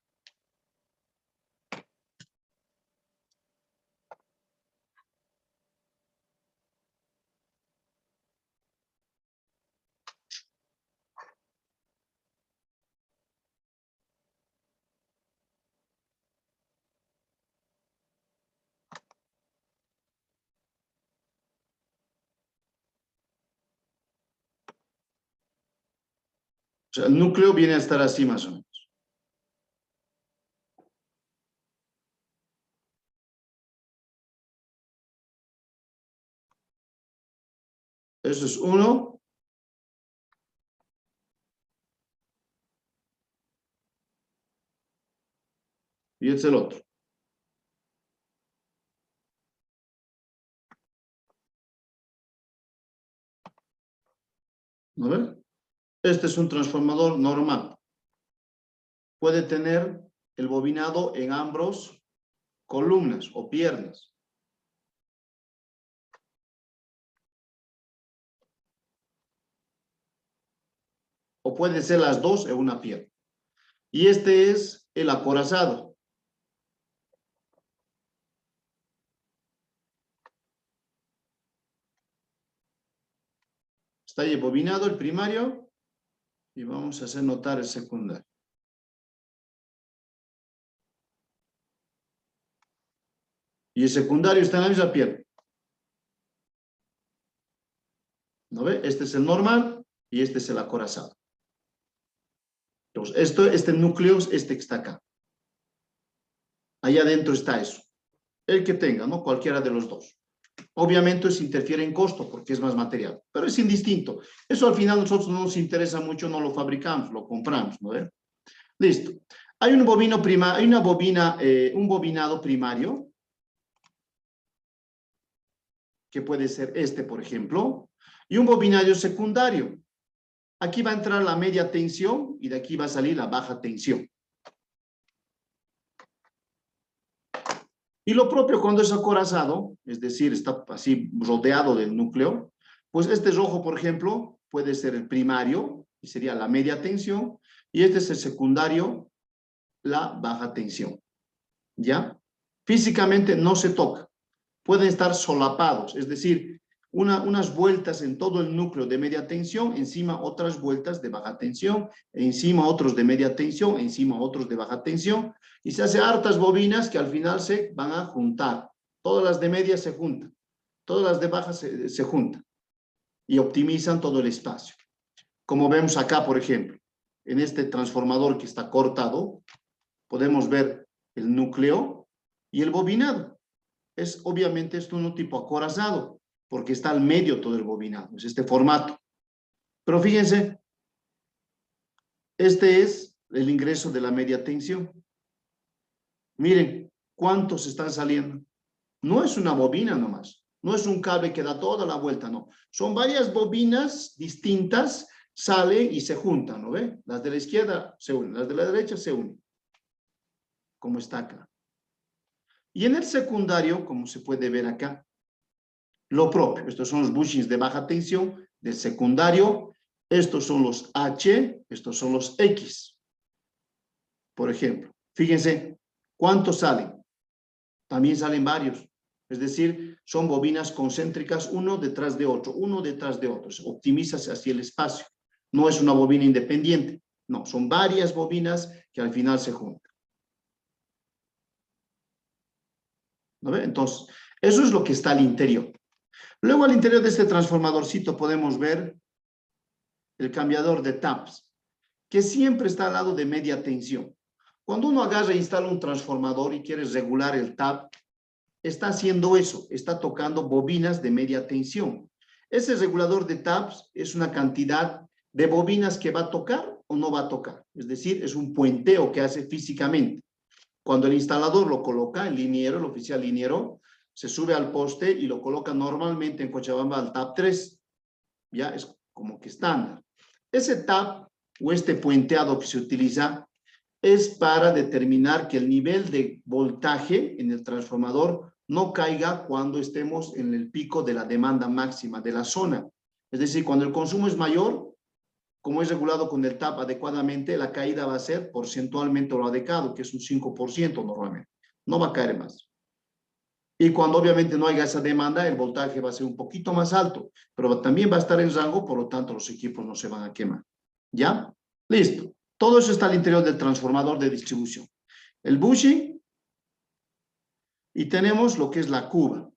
O sea, el núcleo viene a estar así más o menos. Eso es uno. Y este es el otro. ¿No ven? Este es un transformador normal. Puede tener el bobinado en ambos columnas o piernas. O puede ser las dos en una pierna. Y este es el acorazado. Está ahí bobinado el primario y vamos a hacer notar el secundario. Y el secundario está en la misma pierna. ¿No ve? Este es el normal y este es el acorazado. Entonces, este núcleo es este que está acá. Allá adentro está eso. El que tenga, ¿no? Cualquiera de los dos. Obviamente eso interfiere en costo porque es más material, pero es indistinto. Eso al final a nosotros no nos interesa mucho, no lo fabricamos, lo compramos, ¿no ve? Listo. Hay un bovino hay una bobina, un bobinado primario, que puede ser este, por ejemplo, y un bobinario secundario. Aquí va a entrar la media tensión y de aquí va a salir la baja tensión. Y lo propio cuando es acorazado, es decir, está así rodeado del núcleo, pues este rojo, por ejemplo, puede ser el primario, y sería la media tensión, y este es el secundario, la baja tensión. ¿Ya? Físicamente no se toca. Pueden estar solapados, es decir, unas vueltas en todo el núcleo de media tensión, encima otras vueltas de baja tensión, encima otros de media tensión, encima otros de baja tensión, y se hace hartas bobinas que al final se van a juntar. Todas las de media se juntan, todas las de baja se juntan y optimizan todo el espacio. Como vemos acá, por ejemplo, en este transformador que está cortado, podemos ver el núcleo y el bobinado. Obviamente es un tipo acorazado, porque está al medio todo el bobinado, es este formato. Pero fíjense, este es el ingreso de la media tensión. Miren cuántos están saliendo. No es una bobina nomás, no es un cable que da toda la vuelta, no. Son varias bobinas distintas, sale y se juntan, ¿no ve? Las de la izquierda se unen, las de la derecha se unen, como está acá. Y en el secundario, como se puede ver acá, lo propio. Estos son los bushings de baja tensión del secundario. Estos son los H, estos son los X. Por ejemplo, fíjense cuántos salen. También salen varios. Es decir, son bobinas concéntricas uno detrás de otro, uno detrás de otro. Optimiza así el espacio. No es una bobina independiente. No, son varias bobinas que al final se juntan. ¿No ve? Entonces, eso es lo que está al interior. Luego al interior de este transformadorcito podemos ver el cambiador de taps, que siempre está al lado de media tensión. Cuando uno agarra e instala un transformador y quiere regular el tap, está haciendo eso, está tocando bobinas de media tensión. Ese regulador de taps es una cantidad de bobinas que va a tocar o no va a tocar. Es decir, es un puenteo que hace físicamente. Cuando el instalador lo coloca, el liniero, el oficial liniero, se sube al poste y lo coloca normalmente en Cochabamba al tap 3. Ya es como que estándar. Ese tap o este puenteado que se utiliza es para determinar que el nivel de voltaje en el transformador no caiga cuando estemos en el pico de la demanda máxima de la zona. Es decir, cuando el consumo es mayor, como es regulado con el TAP adecuadamente, la caída va a ser porcentualmente lo adecuado, que es un 5% normalmente. No va a caer más. Y cuando obviamente no haya esa demanda, el voltaje va a ser un poquito más alto, pero también va a estar en rango, por lo tanto los equipos no se van a quemar. ¿Ya? Listo. Todo eso está al interior del transformador de distribución. El bushing y tenemos lo que es la cuba.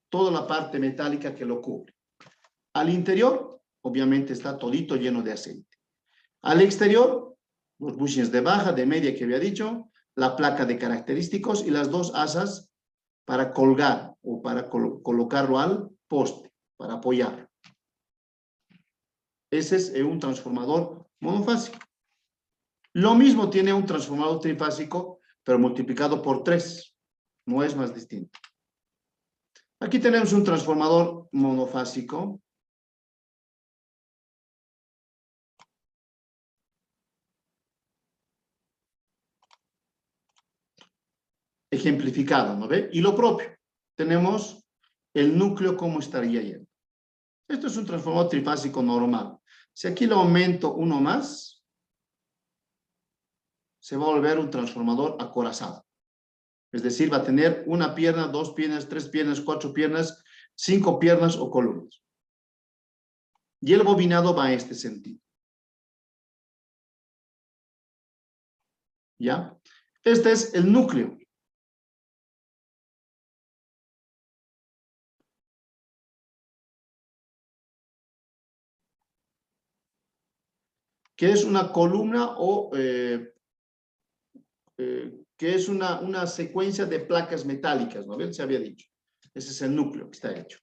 Toda la parte metálica que lo cubre. Al interior, obviamente está todito lleno de aceite. Al exterior, los bushings de baja, de media que había dicho, la placa de característicos y las dos asas para colgar o para colocarlo al poste, para apoyar. Ese es un transformador monofásico. Lo mismo tiene un transformador trifásico, pero multiplicado por 3. No es más distinto. Aquí tenemos un transformador monofásico. Ejemplificado, ¿no ve? Y lo propio. Tenemos el núcleo, cómo estaría yendo. Esto es un transformador trifásico normal. Si aquí le aumento uno más, se va a volver un transformador acorazado. Es decir, va a tener una pierna, 2 piernas, 3 piernas, 4 piernas, 5 piernas o columnas. Y el bobinado va en este sentido. ¿Ya? Este es el núcleo. Que es una columna o que es una secuencia de placas metálicas, ¿no ven? Se había dicho. Ese es el núcleo que está hecho.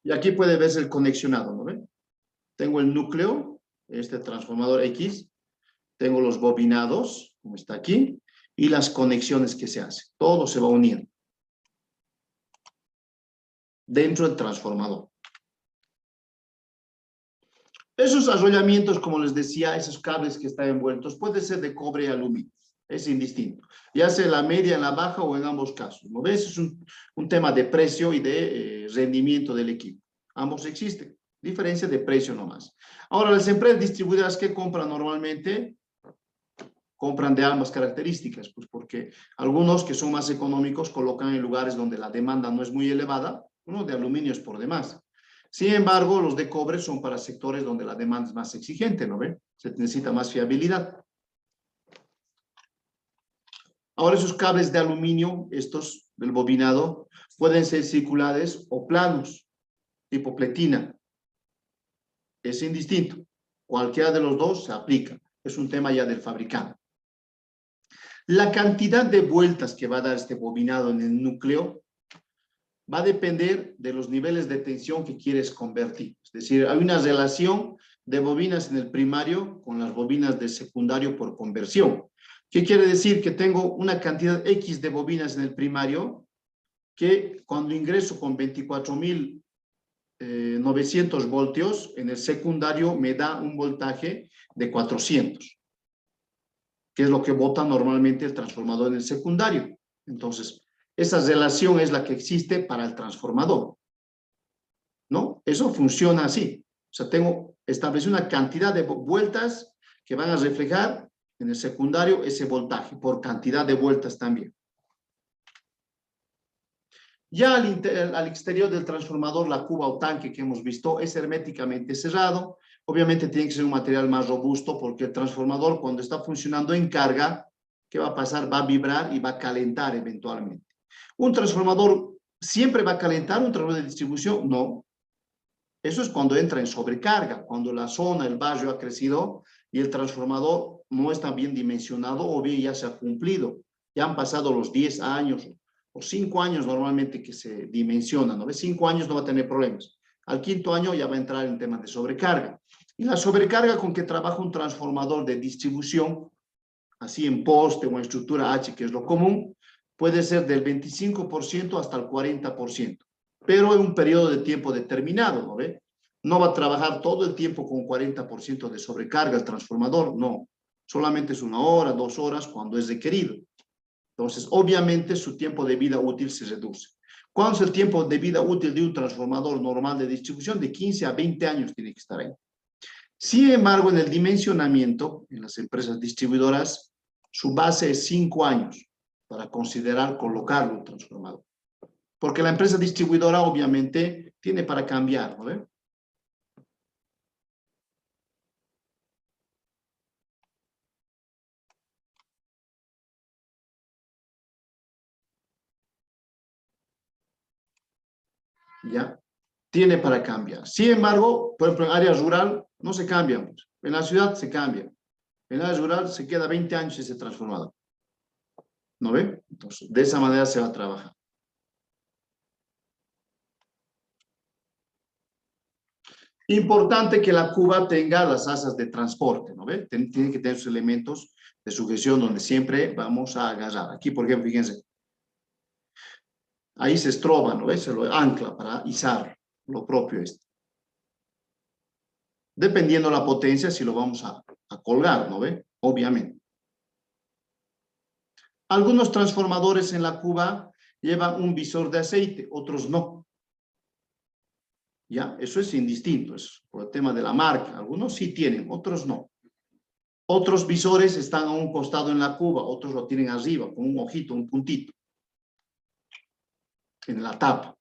Y aquí puede verse el conexionado, ¿no ven? Tengo el núcleo, este transformador X, tengo los bobinados, como está aquí, y las conexiones que se hacen. Todo se va uniendo dentro del transformador. Esos arrollamientos, como les decía, esos cables que están envueltos, puede ser de cobre y aluminio. Es indistinto. Ya sea en la media, en la baja o en ambos casos. ¿No ves? Es un tema de precio y de rendimiento del equipo. Ambos existen. Diferencia de precio nomás. Ahora, las empresas distribuidoras que compran normalmente, compran de ambas características, pues porque algunos que son más económicos colocan en lugares donde la demanda no es muy elevada, uno de aluminio es por demás. Sin embargo, los de cobre son para sectores donde la demanda es más exigente, ¿no ven? Se necesita más fiabilidad. Ahora esos cables de aluminio, estos del bobinado, pueden ser circulares o planos, tipo pletina. Es indistinto. Cualquiera de los dos se aplica. Es un tema ya del fabricante. La cantidad de vueltas que va a dar este bobinado en el núcleo va a depender de los niveles de tensión que quieres convertir. Es decir, hay una relación de bobinas en el primario con las bobinas de secundario por conversión. ¿Qué quiere decir? Que tengo una cantidad X de bobinas en el primario que cuando ingreso con 24.900 voltios, en el secundario me da un voltaje de 400, que es lo que bota normalmente el transformador en el secundario. Entonces, esa relación es la que existe para el transformador, ¿no? Eso funciona así. O sea, establecido una cantidad de vueltas que van a reflejar en el secundario ese voltaje, por cantidad de vueltas también. Ya al exterior del transformador, la cuba o tanque que hemos visto es herméticamente cerrado. Obviamente tiene que ser un material más robusto porque el transformador cuando está funcionando en carga, ¿qué va a pasar? Va a vibrar y va a calentar eventualmente. ¿Un transformador siempre va a calentar un transformador de distribución? No. Eso es cuando entra en sobrecarga, cuando la zona, el barrio ha crecido y el transformador no está bien dimensionado o bien ya se ha cumplido. Ya han pasado los 10 años o 5 años normalmente que se dimensiona, ¿no? 5 años no va a tener problemas. Al 5.º año ya va a entrar en temas de sobrecarga. Y la sobrecarga con que trabaja un transformador de distribución, así en poste o en estructura H, que es lo común, puede ser del 25% hasta el 40%, pero en un periodo de tiempo determinado, ¿no ve? No va a trabajar todo el tiempo con 40% de sobrecarga el transformador, no. Solamente es 1 hora, 2 horas cuando es requerido. Entonces, obviamente, su tiempo de vida útil se reduce. ¿Cuál es el tiempo de vida útil de un transformador normal de distribución? De 15 a 20 años tiene que estar ahí. Sin embargo, en el dimensionamiento, en las empresas distribuidoras, su base es 5 años para considerar colocarlo un transformador. Porque la empresa distribuidora, obviamente, tiene para cambiar, ¿no? ¿Ya? Tiene para cambiar. Sin embargo, por ejemplo, en área rural no se cambian. En la ciudad se cambia. En área rural se queda 20 años ese transformador. ¿No ve? Entonces, de esa manera se va a trabajar. Importante que la cuba tenga las asas de transporte, ¿no ve? Tiene que tener sus elementos de sujeción donde siempre vamos a agarrar. Aquí, por ejemplo, fíjense. Ahí se estroba, ¿no ve? Se lo ancla para izar lo propio este. Dependiendo la potencia, si lo vamos a colgar, ¿no ve? Obviamente. Algunos transformadores en la cuba llevan un visor de aceite, otros no. ¿Ya? Eso es indistinto, es por el tema de la marca. Algunos sí tienen, otros no. Otros visores están a un costado en la cuba, otros lo tienen arriba, con un ojito, un puntito, en la tapa.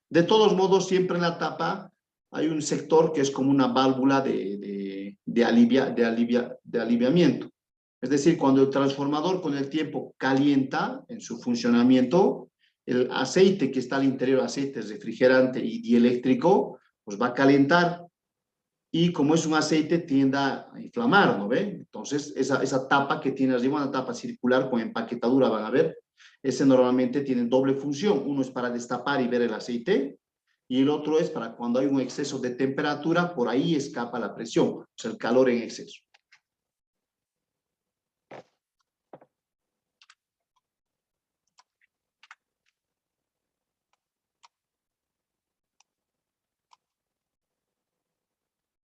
De todos modos, siempre en la tapa hay un sector que es como una válvula de aliviamiento. Es decir, cuando el transformador con el tiempo calienta en su funcionamiento, el aceite que está al interior, aceite refrigerante y dieléctrico, pues va a calentar y como es un aceite tiende a inflamar, ¿no ve? Entonces, esa tapa que tiene arriba, una tapa circular con empaquetadura, van a ver, ese normalmente tiene doble función. Uno es para destapar y ver el aceite y el otro es para cuando hay un exceso de temperatura, por ahí escapa la presión, o sea, el calor en exceso.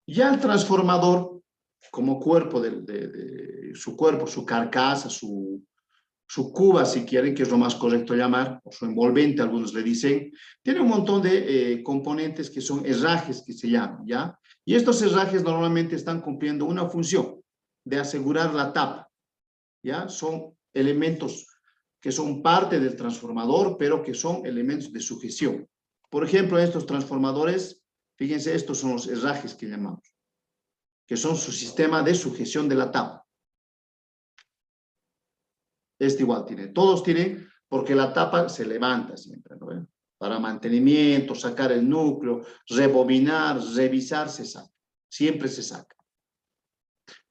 Ya el transformador, como cuerpo su cuerpo, su carcasa, su cuba, si quieren, que es lo más correcto llamar, o su envolvente, algunos le dicen, tiene un montón de componentes que son herrajes, que se llaman, ¿ya? Y estos herrajes normalmente están cumpliendo una función de asegurar la tapa, ¿ya? Son elementos que son parte del transformador, pero que son elementos de sujeción. Por ejemplo, estos transformadores, fíjense, estos son los herrajes que llamamos, que son su sistema de sujeción de la tapa. Este igual tiene, todos tienen, porque la tapa se levanta siempre, ¿no? Para mantenimiento, sacar el núcleo, rebobinar, revisar, se saca. Siempre se saca.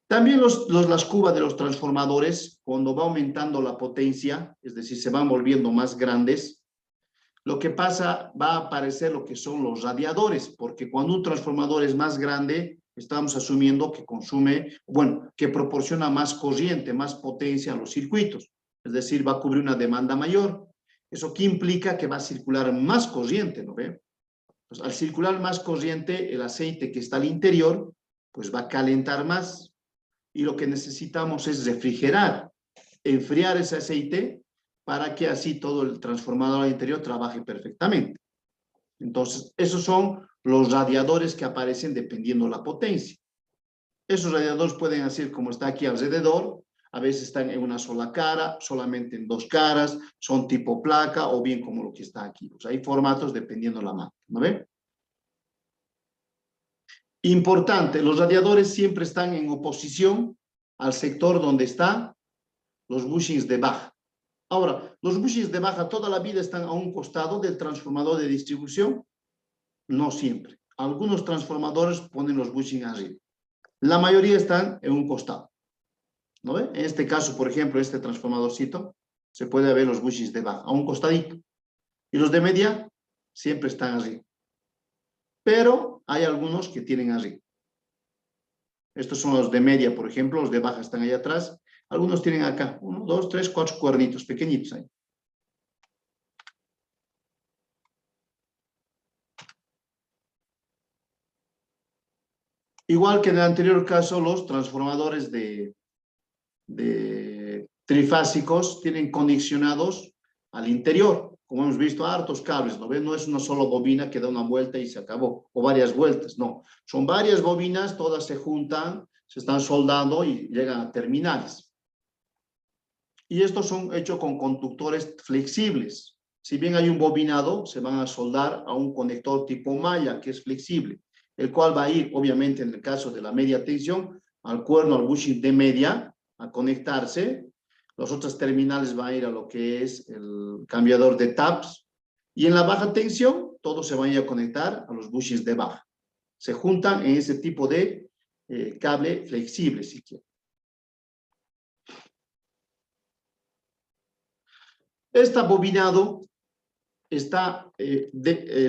También las cubas de los transformadores, cuando va aumentando la potencia, es decir, se van volviendo más grandes, lo que pasa, va a aparecer lo que son los radiadores, porque cuando un transformador es más grande, estamos asumiendo que consume, bueno, que proporciona más corriente, más potencia a los circuitos, es decir, va a cubrir una demanda mayor. ¿Eso qué implica? Que va a circular más corriente, ¿no ve? Pues al circular más corriente, el aceite que está al interior, pues va a calentar más, y lo que necesitamos es refrigerar, enfriar ese aceite para que así todo el transformador al interior trabaje perfectamente. Entonces, esos son los radiadores que aparecen dependiendo la potencia. Esos radiadores pueden hacer como está aquí alrededor, a veces están en una sola cara, solamente en dos caras, son tipo placa o bien como lo que está aquí. O sea, hay formatos dependiendo la marca, ¿no ven? Importante, los radiadores siempre están en oposición al sector donde están los bushings de baja. Ahora, los bushings de baja toda la vida están a un costado del transformador de distribución. No siempre. Algunos transformadores ponen los bushings arriba. La mayoría están en un costado. ¿No ve? En este caso, por ejemplo, este transformadorcito, se puede ver los bushings de baja, a un costadito. Y los de media siempre están arriba. Pero hay algunos que tienen arriba. Estos son los de media, por ejemplo, los de baja están ahí atrás. Algunos tienen acá, 1, 2, 3, 4 cuernitos pequeñitos ahí. Igual que en el anterior caso, los transformadores de trifásicos tienen conexionados al interior. Como hemos visto, hartos cables, ¿no ven? No es una sola bobina que da una vuelta y se acabó, o varias vueltas, no. Son varias bobinas, todas se juntan, se están soldando y llegan a terminales. Y estos son hechos con conductores flexibles. Si bien hay un bobinado, se van a soldar a un conector tipo malla, que es flexible, el cual va a ir, obviamente, en el caso de la media tensión, al cuerno, al bushing de media, a conectarse. Los otros terminales van a ir a lo que es el cambiador de taps. Y en la baja tensión, todos se van a ir a conectar a los bushings de baja. Se juntan en ese tipo de cable flexible, si quieren. Este bobinado está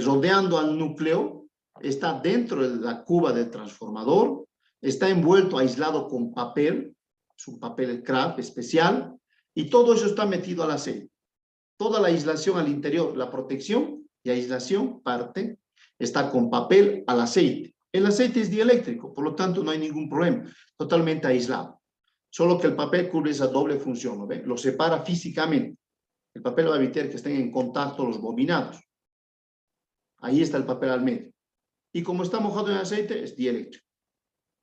rodeando al núcleo, está dentro de la cuba del transformador, está envuelto, aislado con papel, es un papel craft especial, y todo eso está metido al aceite. Toda la aislación al interior, la protección y aislación parte, está con papel al aceite. El aceite es dieléctrico, por lo tanto no hay ningún problema, totalmente aislado. Solo que el papel cubre esa doble función, ¿no ve? Lo separa físicamente. El papel va a evitar que estén en contacto los bobinados. Ahí está el papel al medio. Y como está mojado en aceite, es dieléctrico.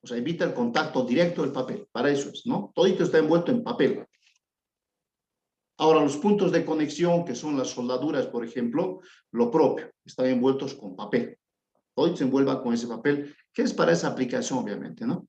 O sea, evita el contacto directo del papel. Para eso es, ¿no? Todito está envuelto en papel. Ahora, los puntos de conexión, que son las soldaduras, por ejemplo, lo propio. Están envueltos con papel. Todito se envuelva con ese papel, que es para esa aplicación, obviamente, ¿no?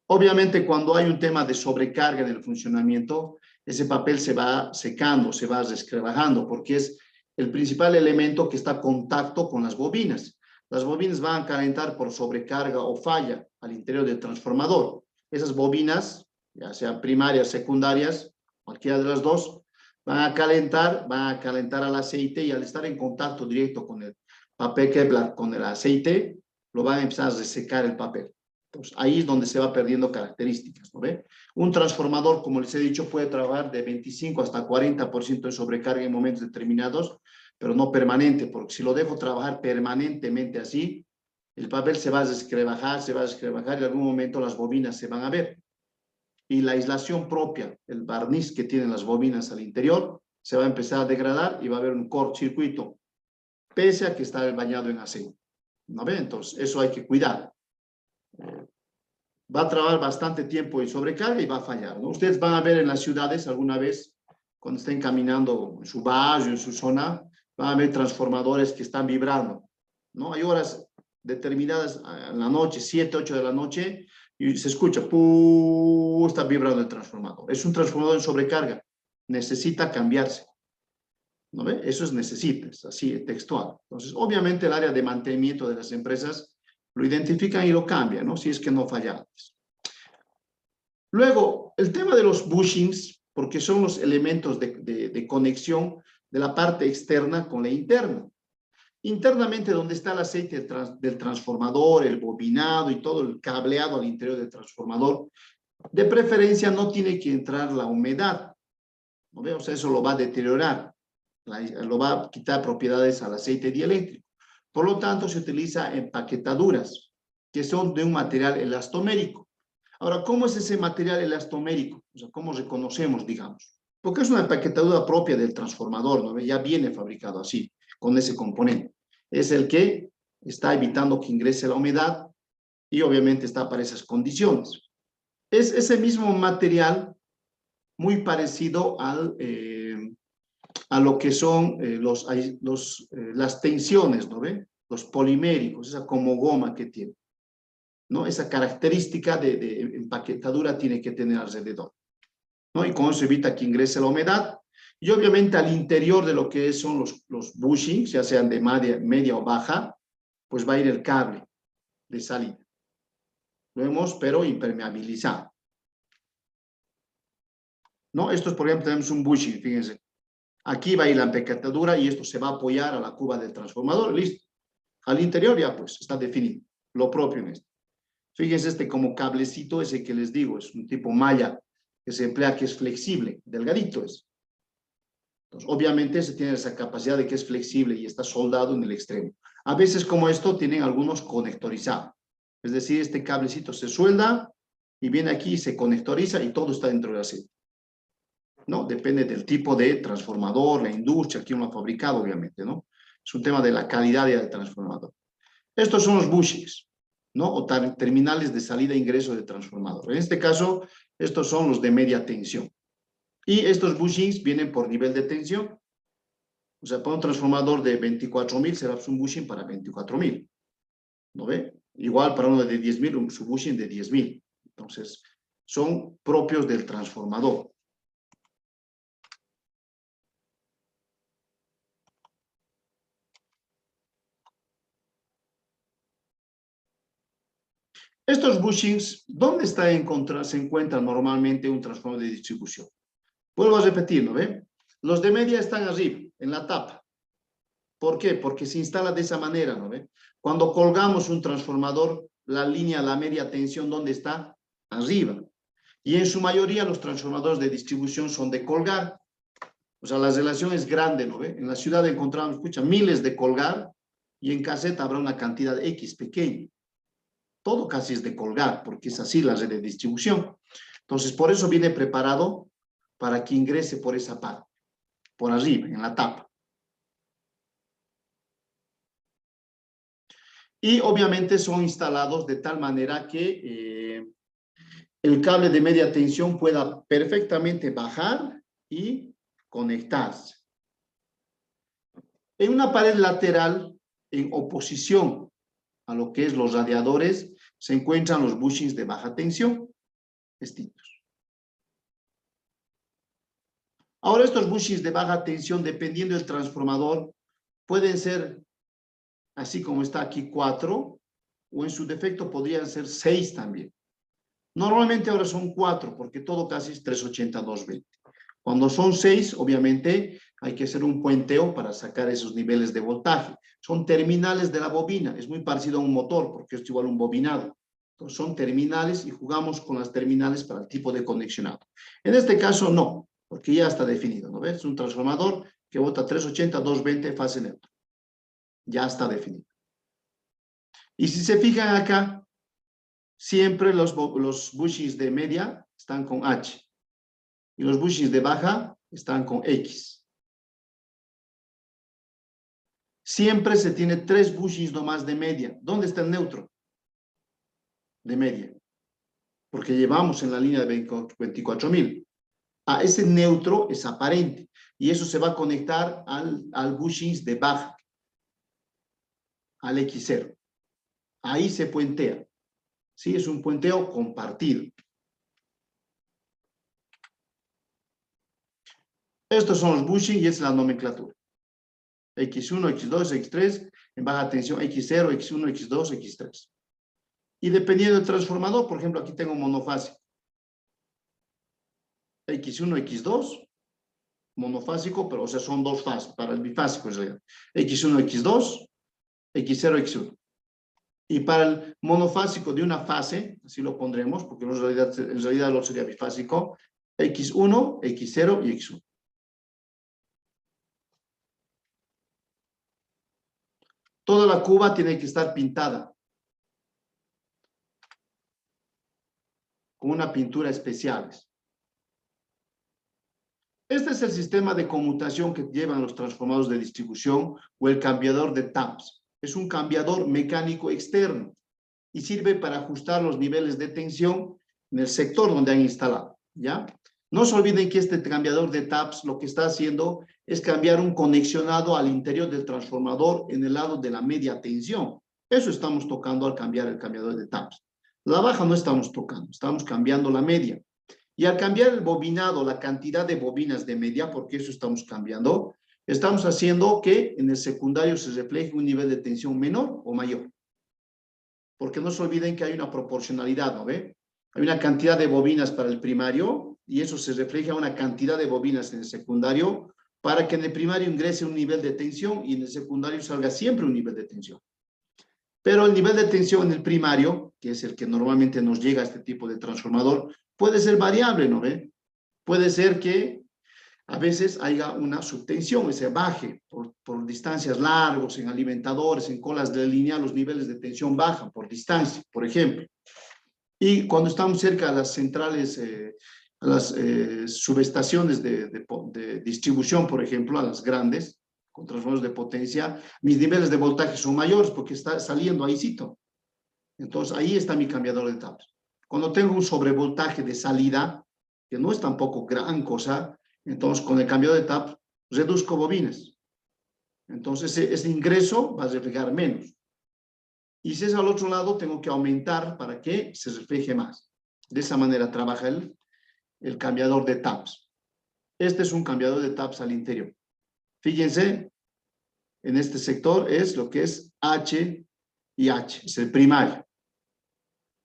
Obviamente, cuando hay un tema de sobrecarga en el funcionamiento, ese papel se va secando, se va resquebrajando, porque es el principal elemento que está en contacto con las bobinas. Las bobinas van a calentar por sobrecarga o falla al interior del transformador. Esas bobinas, ya sean primarias, secundarias, cualquiera de las dos, van a calentar al aceite, y al estar en contacto directo con el papel Kevlar, con el aceite, lo van a empezar a resecar el papel. Pues ahí es donde se va perdiendo características, ¿no ve? Un transformador, como les he dicho, puede trabajar de 25 hasta 40% de sobrecarga en momentos determinados, pero no permanente, porque si lo dejo trabajar permanentemente así, el papel se va a descrebajar, y en algún momento las bobinas se van a ver. Y la aislación propia, el barniz que tienen las bobinas al interior, se va a empezar a degradar y va a haber un cortocircuito, pese a que está bañado en aceite, ¿no ve? Entonces, eso hay que cuidar. Va a trabajar bastante tiempo en sobrecarga y va a fallar, ¿no? Ustedes van a ver en las ciudades alguna vez, cuando estén caminando en su barrio, en su zona, van a ver transformadores que están vibrando, ¿no? Hay horas determinadas en la noche, 7, 8 de la noche, y se escucha, está vibrando el transformador. Es un transformador en sobrecarga, necesita cambiarse, ¿no ve? Eso es necesita, es así, textual. Entonces, obviamente el área de mantenimiento de las empresas lo identifican y lo cambian, ¿no? Si es que no falla antes. Luego, el tema de los bushings, porque son los elementos de conexión de la parte externa con la interna. Internamente, donde está el aceite del transformador, el bobinado y todo el cableado al interior del transformador, de preferencia no tiene que entrar la humedad, ¿no ve? O sea, eso lo va a deteriorar, lo va a quitar propiedades al aceite dieléctrico. Por lo tanto, se utiliza empaquetaduras, que son de un material elastomérico. Ahora, ¿cómo es ese material elastomérico? O sea, ¿cómo reconocemos, digamos? Porque es una empaquetadura propia del transformador, ¿no? Ya viene fabricado así, con ese componente. Es el que está evitando que ingrese la humedad y obviamente está para esas condiciones. Es ese mismo material muy parecido a lo que son las tensiones, ¿no ve? Los poliméricos, esa como goma que tiene, ¿no? Esa característica de empaquetadura tiene que tener alrededor, ¿no? Y con eso evita que ingrese la humedad. Y obviamente al interior de lo que son los bushings, ya sean de media o baja, pues va a ir el cable de salida. Lo hemos, pero impermeabilizado, ¿no? Esto es, por ejemplo, tenemos un bushing, fíjense. Aquí va a ir la empaquetadura y esto se va a apoyar a la cuba del transformador, listo. Al interior ya pues está definido, lo propio en esto. Fíjense este como cablecito ese que les digo, es un tipo malla que se emplea, que es flexible, delgadito es. Entonces, obviamente ese tiene esa capacidad de que es flexible y está soldado en el extremo. A veces como esto tienen algunos conectorizados, es decir, este cablecito se suelda y viene aquí y se conectoriza y todo está dentro de la serie. ¿No? Depende del tipo de transformador, la industria que uno ha fabricado, obviamente, ¿no? Es un tema de la calidad del transformador. Estos son los bushings, ¿no? O terminales de salida e ingreso de transformador. En este caso, estos son los de media tensión. Y estos bushings vienen por nivel de tensión. O sea, para un transformador de 24.000 será un bushing para 24.000. ¿No ve? Igual para uno de 10.000, un bushing de 10.000. Entonces, son propios del transformador. Estos bushings, ¿dónde se encuentra normalmente un transformador de distribución? Vuelvo a repetir, ¿no ve? Los de media están arriba, en la tapa. ¿Por qué? Porque se instala de esa manera, ¿no ve? Cuando colgamos un transformador, la línea, la media tensión, ¿dónde está? Arriba. Y en su mayoría los transformadores de distribución son de colgar. O sea, la relación es grande, ¿no ve? En la ciudad encontramos, escucha, miles de colgar y en caseta habrá una cantidad X pequeña. Todo casi es de colgar, porque es así la red de distribución. Entonces, por eso viene preparado para que ingrese por esa parte, por arriba, en la tapa. Y obviamente son instalados de tal manera que el cable de media tensión pueda perfectamente bajar y conectarse. En una pared lateral, en oposición a lo que es los radiadores, se encuentran los bushings de baja tensión, estos. Ahora, estos bushings de baja tensión, dependiendo del transformador, pueden ser, así como está aquí, 4, o en su defecto podrían ser 6 también. Normalmente ahora son 4, porque todo casi es 380-220. Cuando son 6, obviamente, hay que hacer un puenteo para sacar esos niveles de voltaje. Son terminales de la bobina, es muy parecido a un motor, porque es igual a un bobinado. Entonces, son terminales y jugamos con las terminales para el tipo de conexionado. En este caso, no, porque ya está definido, ¿no ves? Es un transformador que bota 380-220 fase neutra. Ya está definido. Y si se fijan acá, siempre los bushings de media están con H. Y los bushings de baja están con X. Siempre se tiene 3 bushings nomás de media. ¿Dónde está el neutro? De media. Porque llevamos en la línea de 24.000. Ese neutro es aparente. Y eso se va a conectar al bushings de baja. Al X0. Ahí se puentea. ¿Sí? Es un puenteo compartido. Estos son los bushings y es la nomenclatura. X1, X2, X3, en baja tensión X0, X1, X2, X3. Y dependiendo del transformador, por ejemplo, aquí tengo un monofásico. X1, X2, monofásico, pero o sea, son 2 fases, para el bifásico es real. X1, X2, X0, X1. Y para el monofásico de una fase, así lo pondremos, porque en realidad lo sería bifásico, X1, X0 y X1. Toda la cuba tiene que estar pintada con una pintura especial. Este es el sistema de conmutación que llevan los transformadores de distribución o el cambiador de taps. Es un cambiador mecánico externo y sirve para ajustar los niveles de tensión en el sector donde han instalado, ¿ya? No se olviden que este cambiador de taps lo que está haciendo es cambiar un conexionado al interior del transformador en el lado de la media tensión. Eso estamos tocando al cambiar el cambiador de taps. La baja no estamos tocando, estamos cambiando la media. Y al cambiar el bobinado, la cantidad de bobinas de media, porque eso estamos cambiando, estamos haciendo que en el secundario se refleje un nivel de tensión menor o mayor. Porque no se olviden que hay una proporcionalidad, ¿no ve? Hay una cantidad de bobinas para el primario y eso se refleja a una cantidad de bobinas en el secundario para que en el primario ingrese un nivel de tensión y en el secundario salga siempre un nivel de tensión. Pero el nivel de tensión en el primario, que es el que normalmente nos llega a este tipo de transformador, puede ser variable, ¿no ve? Puede ser que a veces haya una subtensión, se baje por distancias largos, en alimentadores, en colas de línea, los niveles de tensión bajan por distancia, por ejemplo. Y cuando estamos cerca de las centrales, a las subestaciones de distribución, por ejemplo, a las grandes, con transformadores de potencia, mis niveles de voltaje son mayores porque está saliendo ahícito. Entonces, ahí está mi cambiador de taps. Cuando tengo un sobrevoltaje de salida, que no es tampoco gran cosa, entonces con el cambiador de taps reduzco bobinas. Entonces, ese ingreso va a reflejar menos. Y si es al otro lado, tengo que aumentar para que se refleje más. De esa manera trabaja el cambiador de taps. Este es un cambiador de taps al interior. Fíjense, en este sector es lo que es H y H, es el primario.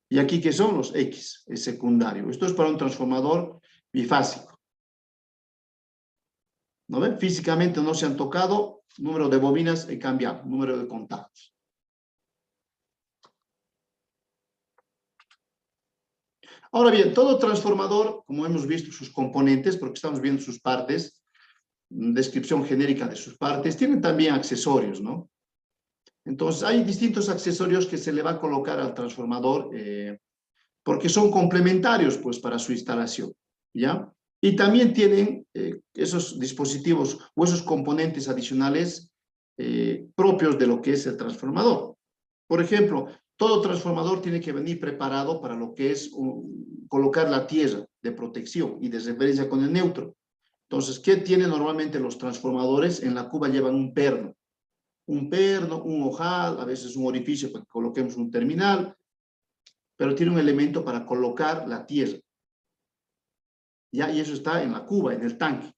Y aquí, ¿qué son los X? El secundario. Esto es para un transformador bifásico. ¿No ven? Físicamente no se han tocado. Número de bobinas he cambiado. Número de contactos. Ahora bien, todo transformador, como hemos visto sus componentes, porque estamos viendo sus partes, descripción genérica de sus partes, tienen también accesorios, ¿no? Entonces, hay distintos accesorios que se le va a colocar al transformador porque son complementarios, pues, para su instalación, ¿ya? Y también tienen esos dispositivos o esos componentes adicionales propios de lo que es el transformador. Por ejemplo, todo transformador tiene que venir preparado para lo que es colocar la tierra de protección y de referencia con el neutro. Entonces, ¿qué tienen normalmente los transformadores? En la cuba llevan un perno, un ojal, a veces un orificio para que coloquemos un terminal, pero tiene un elemento para colocar la tierra. ¿Ya? Y eso está en la cuba, en el tanque.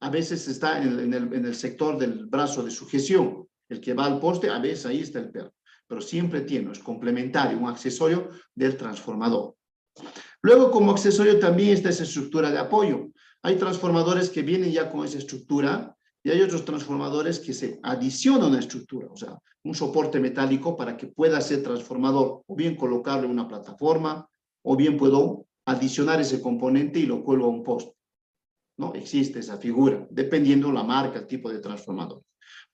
A veces está en el sector del brazo de sujeción, el que va al poste, a veces ahí está el perno. Pero siempre tiene, es complementario, un accesorio del transformador. Luego, como accesorio también está esa estructura de apoyo. Hay transformadores que vienen ya con esa estructura y hay otros transformadores que se adicionan una estructura, o sea, un soporte metálico para que pueda ser transformador, o bien colocarle una plataforma, o bien puedo adicionar ese componente y lo cuelgo a un poste. ¿No? Existe esa figura, dependiendo la marca, el tipo de transformador.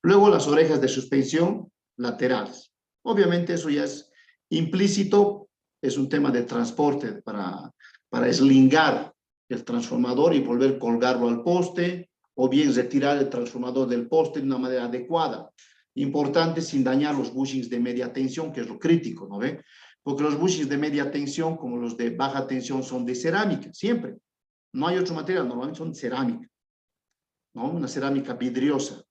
Luego, las orejas de suspensión laterales. Obviamente eso ya es implícito, es un tema de transporte para eslingar el transformador y volver a colgarlo al poste, o bien retirar el transformador del poste de una manera adecuada. Importante sin dañar los bushings de media tensión, que es lo crítico, ¿no ve? Porque los bushings de media tensión, como los de baja tensión, son de cerámica, siempre. No hay otro material, normalmente son cerámica, ¿no? Una cerámica vidriosa.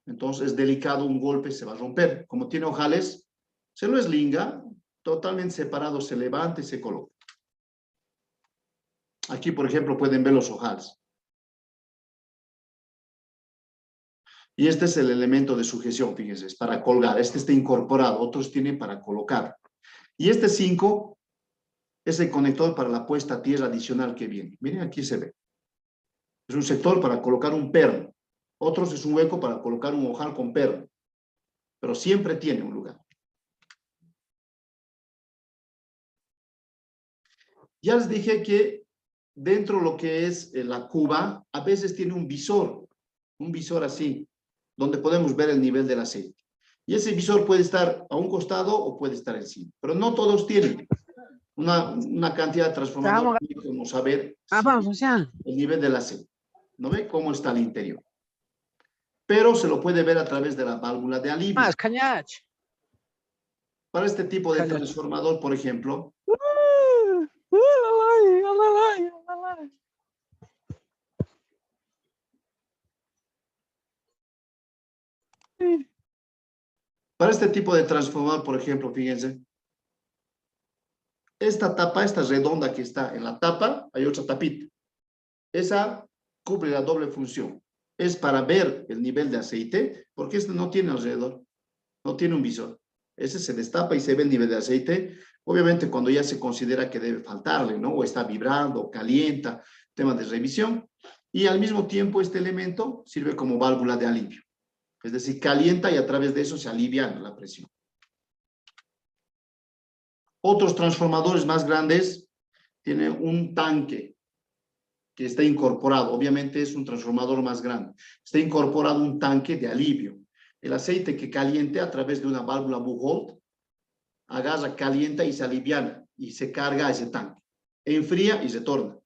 Entonces es delicado, un golpe se va a romper. Como tiene ojales, se lo eslinga, totalmente separado, se levanta y se coloca. Aquí, por ejemplo, pueden ver los ojales. Y este es el elemento de sujeción, fíjense, es para colgar. Este está incorporado, otros tienen para colocar. Y este 5 es el conector para la puesta a tierra adicional que viene. Miren, aquí se ve. Es un sector para colocar un perno. Otros es un hueco para colocar un ojal con perno. Pero siempre tiene un lugar. Ya les dije que dentro de lo que es la cuba, a veces tiene un visor así, donde podemos ver el nivel del aceite. Y ese visor puede estar a un costado o puede estar encima, pero no todos tienen una cantidad de transformadores como saber el nivel del aceite. ¿No ve cómo está el interior? Pero se lo puede ver a través de la válvula de alivio. Para este tipo de transformador, por ejemplo, fíjense, esta tapa, esta redonda que está en la tapa, hay otra tapita. Esa cumple la doble función. Es para ver el nivel de aceite, porque este no tiene alrededor, no tiene un visor. Ese se destapa y se ve el nivel de aceite. Obviamente cuando ya se considera que debe faltarle, ¿no? O está vibrando, o calienta, tema de revisión. Y al mismo tiempo este elemento sirve como válvula de alivio. Es decir, calienta y a través de eso se alivia la presión. Otros transformadores más grandes tienen un tanque que está incorporado. Obviamente es un transformador más grande. Está incorporado un tanque de alivio. El aceite que caliente a través de una válvula Buchholz agarra, calienta y se aliviana y se carga ese tanque. Enfría y se torna.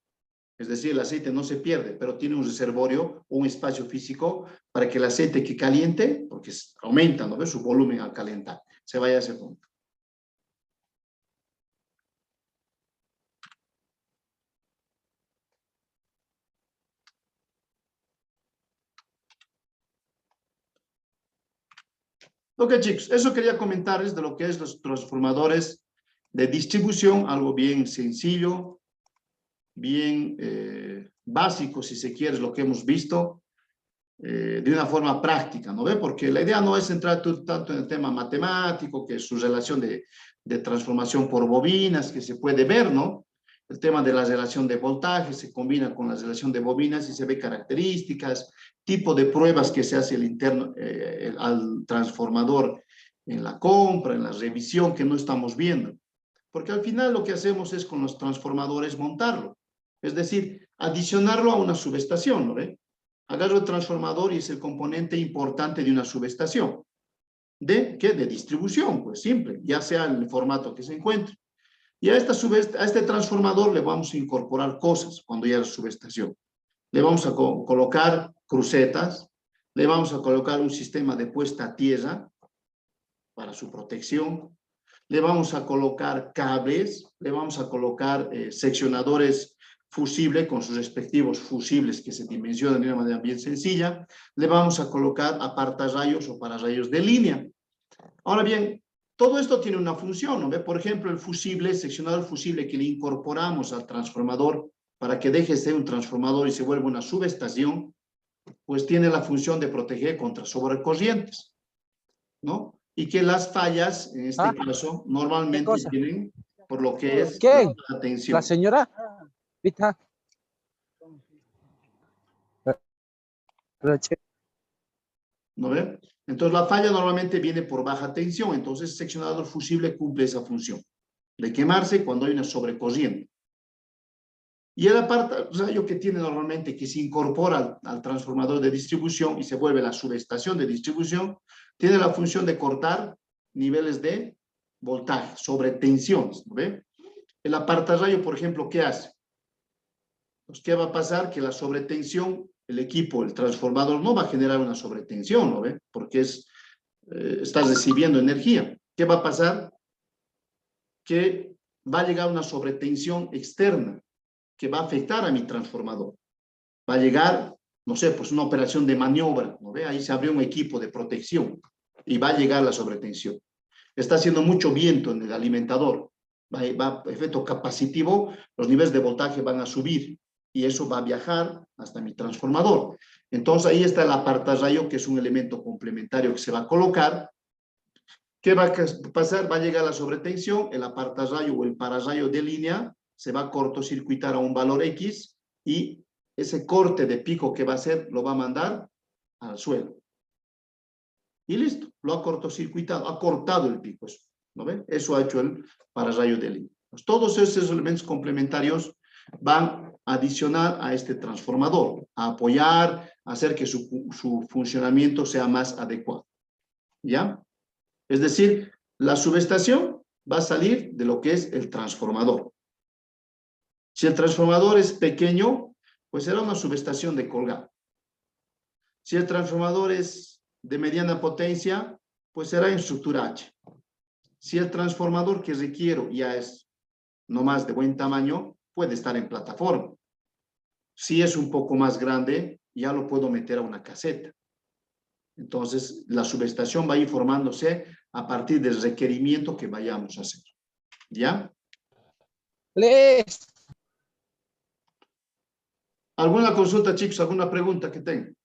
Es decir, el aceite no se pierde, pero tiene un reservorio o un espacio físico para que el aceite que caliente, porque aumenta, ¿no ves? Su volumen al calentar, se vaya a ese punto. Ok, chicos, eso quería comentarles de lo que es los transformadores de distribución, algo bien sencillo, bien básico, si se quiere, lo que hemos visto, de una forma práctica, ¿no ve? Porque la idea no es entrar tanto en el tema matemático, que es su relación de transformación por bobinas, que se puede ver, ¿no? El tema de la relación de voltaje se combina con la relación de bobinas y se ve características, tipo de pruebas que se hace el interno, al transformador en la compra, en la revisión, que no estamos viendo. Porque al final lo que hacemos es con los transformadores montarlo. Es decir, adicionarlo a una subestación, ¿no ve? Agarro el transformador y es el componente importante de una subestación. ¿De qué? De distribución, pues simple, ya sea en el formato que se encuentre. Y a este transformador le vamos a incorporar cosas cuando ya es subestación. Le vamos a colocar crucetas, le vamos a colocar un sistema de puesta a tierra para su protección, le vamos a colocar cables, le vamos a colocar seccionadores fusibles con sus respectivos fusibles que se dimensionan de una manera bien sencilla, le vamos a colocar apartarrayos o pararrayos de línea. Ahora bien, todo esto tiene una función, ¿no ve? Por ejemplo, el fusible, el seccionador fusible que le incorporamos al transformador para que deje de ser un transformador y se vuelva una subestación, pues tiene la función de proteger contra sobrecorrientes, ¿no? Y que las fallas, en este caso, ¿Qué normalmente cosa? vienen por lo que es ¿Quién? la tensión. ¿La señora? ¿Vista? ¿No ve? Entonces la falla normalmente viene por baja tensión, entonces el seccionador fusible cumple esa función de quemarse cuando hay una sobrecorriente. Y el apartarrayo que tiene normalmente, que se incorpora al transformador de distribución y se vuelve la subestación de distribución, tiene la función de cortar niveles de voltaje, sobretensiones, ¿no ve? El apartarrayo, por ejemplo, ¿qué hace? Pues, ¿qué va a pasar? Que la sobretensión, el equipo, el transformador no va a generar una sobretensión, ¿no ve? Porque está recibiendo energía. ¿Qué va a pasar? Que va a llegar una sobretensión externa que va a afectar a mi transformador. Va a llegar, no sé, pues una operación de maniobra, ¿no ve? Ahí se abrió un equipo de protección y va a llegar la sobretensión. Está haciendo mucho viento en el alimentador, va efecto capacitivo, los niveles de voltaje van a subir y eso va a viajar hasta mi transformador. Entonces ahí está el apartarrayo, que es un elemento complementario que se va a colocar. ¿Qué va a pasar? Va a llegar la sobretensión, el apartarrayo o el pararrayo de línea se va a cortocircuitar a un valor X y ese corte de pico que va a hacer lo va a mandar al suelo. Y listo, lo ha cortocircuitado, ha cortado el pico, eso, ¿no ven? Eso ha hecho el pararrayo de línea. Pues todos esos elementos complementarios van a adicionar a este transformador, a apoyar, a hacer que su funcionamiento sea más adecuado. ¿Ya? Es decir, la subestación va a salir de lo que es el transformador. Si el transformador es pequeño, pues será una subestación de colgado. Si el transformador es de mediana potencia, pues será en estructura H. Si el transformador que requiero ya es no más de buen tamaño, puede estar en plataforma. Si es un poco más grande, ya lo puedo meter a una caseta. Entonces, la subestación va a ir formándose a partir del requerimiento que vayamos a hacer. ¿Ya? ¿Alguna consulta, chicos? ¿Alguna pregunta que tengan?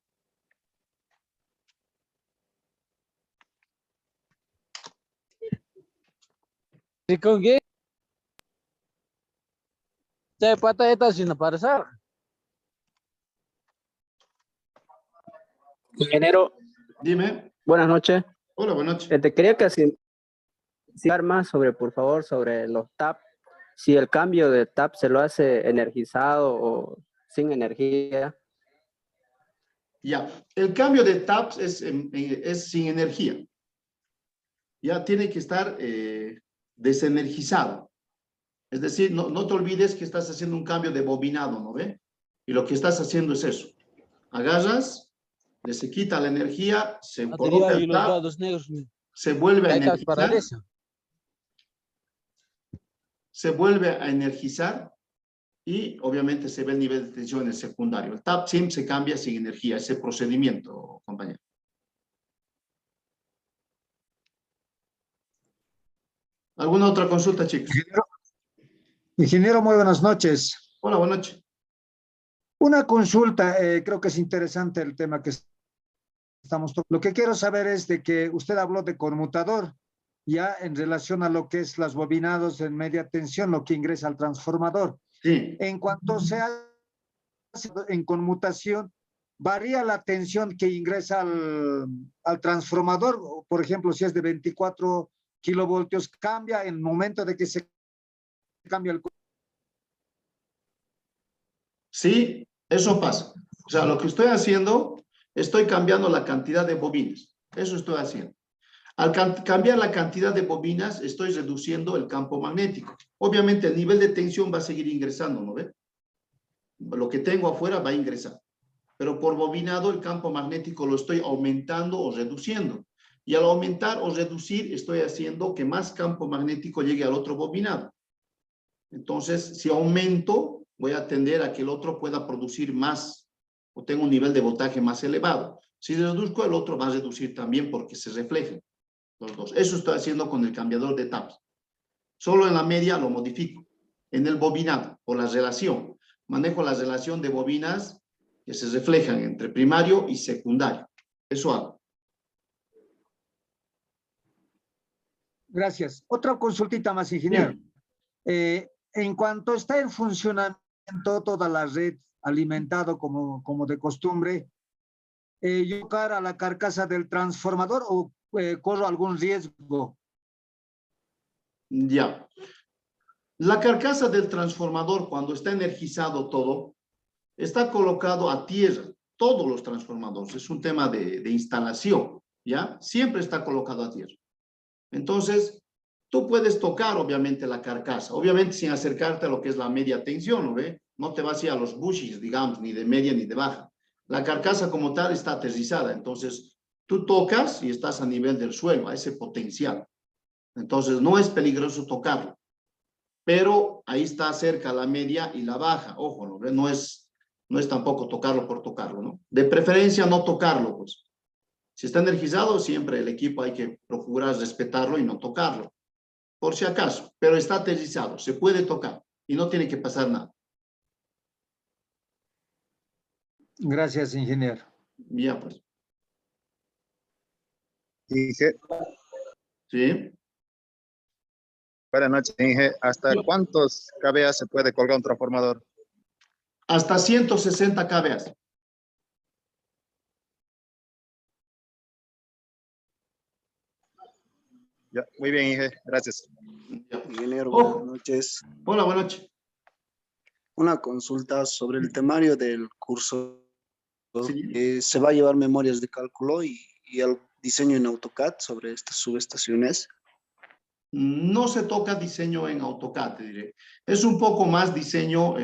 ¿Y con qué? ¿Te pata esta sin aparecer? Ingeniero, Dime. buenas noches. Hola, buenas noches. Te quería que si más sobre, por favor, sobre los TAP. Si el cambio de TAP se lo hace energizado o sin energía. Ya, el cambio de taps es sin energía. Ya tiene que estar desenergizado. Es decir, no te olvides que estás haciendo un cambio de bobinado, ¿no ve? Y lo que estás haciendo es eso. Agarras, se quita la energía, se coloca Batería y el los tap, lados negros. se vuelve a Hay que parar energizar, eso. se vuelve a energizar y obviamente se ve el nivel de tensión en el secundario. El tap siempre se cambia sin energía, ese procedimiento, compañero. ¿Alguna otra consulta, chicos? Ingeniero, muy buenas noches. Hola, buenas noches. Una consulta, creo que es interesante el tema que estamos tocando. Lo que quiero saber es de que usted habló de conmutador, ya en relación a lo que es las bobinados en media tensión, lo que ingresa al transformador. Sí, En cuanto se hace en conmutación, ¿varía la tensión que ingresa al transformador? Por ejemplo, si es de 24 kilovoltios, ¿cambia en el momento de que se cambia el... sí, eso pasa. O sea, lo que estoy haciendo, estoy cambiando la cantidad de bobinas. Eso estoy haciendo. Al cambiar la cantidad de bobinas, estoy reduciendo el campo magnético. Obviamente, el nivel de tensión va a seguir ingresando, ¿no ve? Lo que tengo afuera va a ingresar. Pero por bobinado, el campo magnético lo estoy aumentando o reduciendo. Y al aumentar o reducir, estoy haciendo que más campo magnético llegue al otro bobinado. Entonces, si aumento, voy a tender a que el otro pueda producir más o tenga un nivel de voltaje más elevado. Si reduzco, el otro va a reducir también porque se reflejen los dos. Eso estoy haciendo con el cambiador de taps. Solo en la media lo modifico. En el bobinado, por la relación. Manejo la relación de bobinas que se reflejan entre primario y secundario. Eso hago. Gracias. Otra consultita más, ingeniero. Bien. En cuanto está en funcionamiento toda la red alimentado como de costumbre, ¿yo cara a la carcasa del transformador o corro algún riesgo? Ya. La carcasa del transformador, cuando está energizado todo, está colocado a tierra. Todos los transformadores. Es un tema de instalación, ¿ya? Siempre está colocado a tierra. Entonces, tú puedes tocar, obviamente, la carcasa. Obviamente, sin acercarte a lo que es la media tensión, ¿no ve? No te vas a ir a los bushes, digamos, ni de media ni de baja. La carcasa como tal está aterrizada. Entonces, tú tocas y estás a nivel del suelo, a ese potencial. Entonces, no es peligroso tocarlo. Pero ahí está cerca la media y la baja. Ojo, ¿no ve? No es tampoco tocarlo por tocarlo, ¿no? De preferencia, no tocarlo, pues. Si está energizado, siempre el equipo hay que procurar respetarlo y no tocarlo, por si acaso, pero está aterrizado, se puede tocar y no tiene que pasar nada. Gracias, ingeniero. Ya pues, Inge, ¿sí? buenas noches, Inge. ¿Hasta cuántos kVA se puede colgar un transformador? Hasta 160 kVA. Ya, muy bien, Inge. Gracias. Ya. Ingeniero, Oh. buenas noches. Hola, buenas noches. Una consulta sobre el temario del curso. Sí. Se va a llevar memorias de cálculo y el diseño en AutoCAD sobre estas subestaciones. No se toca diseño en AutoCAD, te diré. Es un poco más diseño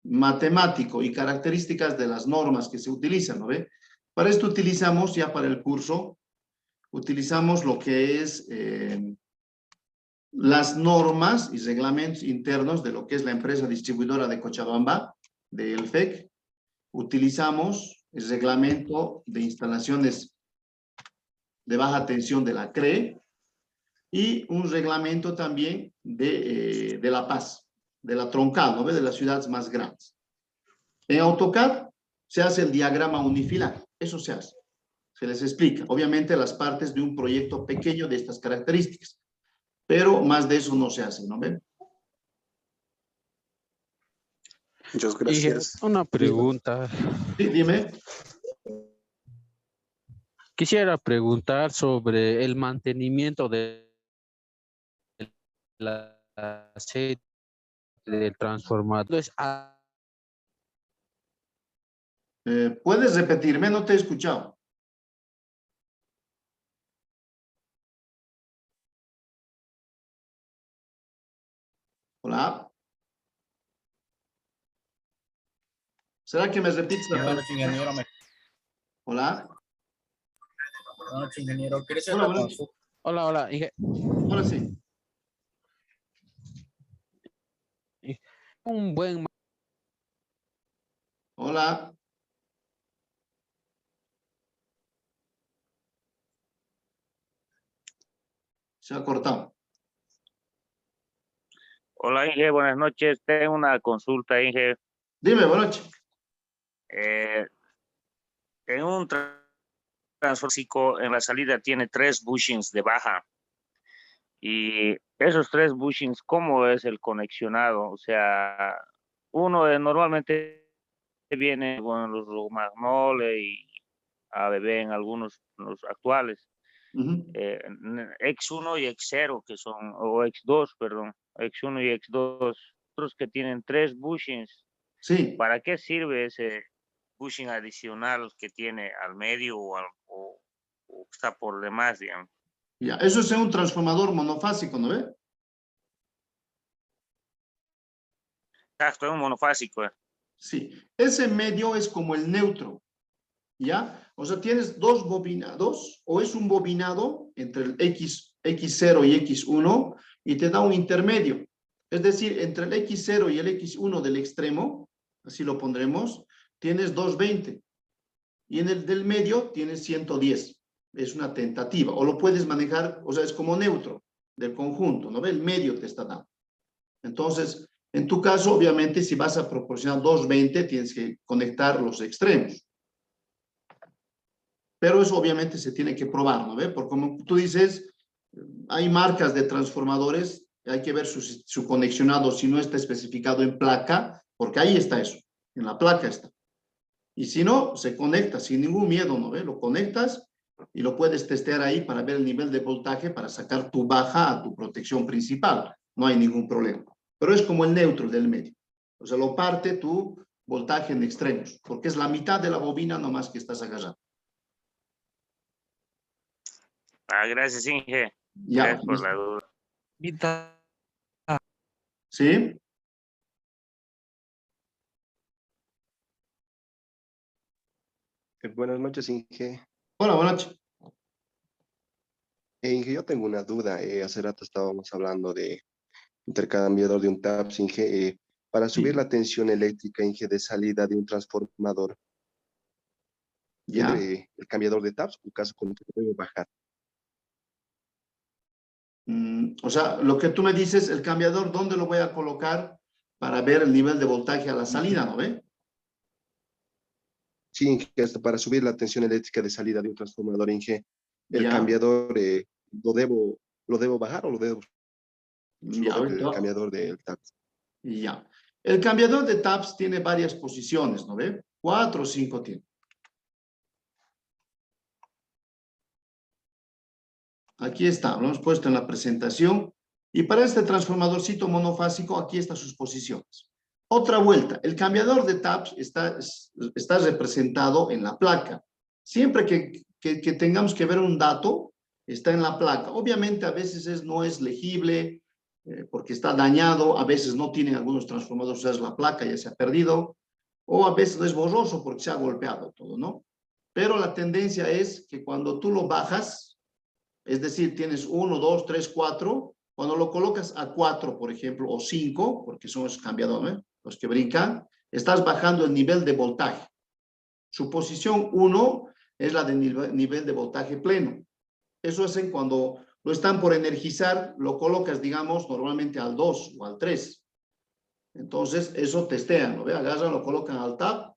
matemático y características de las normas que se utilizan, ¿no ve? Para esto utilizamos, ya para el curso, utilizamos lo que es las normas y reglamentos internos de lo que es la empresa distribuidora de Cochabamba, del FEC. Utilizamos el reglamento de instalaciones de baja tensión de la CRE y un reglamento también de La Paz, de la Troncal, ¿no ve? De las ciudades más grandes. En AutoCAD se hace el diagrama unifilar, eso se hace. Se les explica, obviamente, las partes de un proyecto pequeño de estas características, pero más de eso no se hace, ¿no ven? Muchas Y gracias. una pregunta. Sí, dime. Quisiera preguntar sobre el mantenimiento de la sede del transformador. Entonces, ¿Puedes repetirme? No te he escuchado. Hola. ¿Será que me repites la Buenas pregunta? noches, ingeniero. Hola. Buenas noches, ingeniero. ¿Quieres hacer Hola, una buenas. consulta? Hola, hola. Ahora sí. Un buen Hola. Se ha cortado. Hola, Inge, buenas noches. Tengo una consulta, Inge. Dime, buenas noches. En un transformador básico, en la salida tiene 3 bushings de baja. Y esos 3 bushings, ¿cómo es el conexionado? O sea, uno normalmente viene con los Magnole y ABB en algunos los actuales. Ujú. X1 y X0, que son, o X2, perdón, X1 y X2, otros que tienen 3 bushings. Sí. ¿Para qué sirve ese bushing adicional que tiene al medio o está por demás, digamos? Ya, eso es un transformador monofásico, ¿no ve? Exacto, es un monofásico. Sí. Ese medio es como el neutro, ¿ya? O sea, tienes dos bobinados, o es un bobinado entre el X0 y X1, y te da un intermedio. Es decir, entre el X0 y el X1 del extremo, así lo pondremos, tienes 220. Y en el del medio tienes 110. Es una tentativa. O lo puedes manejar, o sea, es como neutro del conjunto, ¿no ve? El medio te está dando. Entonces, en tu caso, obviamente, si vas a proporcionar 220, tienes que conectar los extremos. Pero eso obviamente se tiene que probar, ¿no ve? Porque como tú dices, hay marcas de transformadores, hay que ver su conexionado si no está especificado en placa, porque ahí está eso, en la placa está. Y si no, se conecta sin ningún miedo, ¿no ve? Lo conectas y lo puedes testear ahí para ver el nivel de voltaje para sacar tu baja a tu protección principal. No hay ningún problema. Pero es como el neutro del medio. O sea, lo parte tu voltaje en extremos, porque es la mitad de la bobina nomás que estás agarrando. Gracias, Inge. Ya, Gracias por la duda. ¿sí? Buenas noches, Inge. Hola, buenas noches. Inge, yo tengo una duda. Hace rato estábamos hablando de intercambiador de un TAPS, Inge. Para subir Sí. la tensión eléctrica, Inge, de salida de un transformador, Ya. el cambiador de TAPS, en caso contrario, debe bajar. O sea, lo que tú me dices, el cambiador, ¿dónde lo voy a colocar para ver el nivel de voltaje a la salida, ¿no ve? Sí, Inge, hasta para subir la tensión eléctrica de salida de un transformador, Inge, el Ya. cambiador, ¿lo debo bajar o lo debo Ya, subir el ahorita. cambiador del TAPS? Ya. El cambiador de taps tiene varias posiciones, ¿no ve? 4 o 5 tiene. Aquí está, lo hemos puesto en la presentación. Y para este transformadorcito monofásico, aquí están sus posiciones. Otra vuelta, el cambiador de taps está representado en la placa. Siempre que tengamos que ver un dato, está en la placa. Obviamente a veces no es legible porque está dañado, a veces no tienen algunos transformadores, o sea, la placa ya se ha perdido, o a veces es borroso porque se ha golpeado todo, ¿no? Pero la tendencia es que cuando tú lo bajas, es decir, tienes 1, 2, 3, 4, cuando lo colocas a 4, por ejemplo, o 5, porque son los cambiadores, ¿no? Los que brincan, estás bajando el nivel de voltaje. Su posición 1 es la de nivel de voltaje pleno. Eso es cuando lo están por energizar, lo colocas, digamos, normalmente al 2 o al 3. Entonces, eso testean, ¿lo ve? Agarran, lo colocan al tap,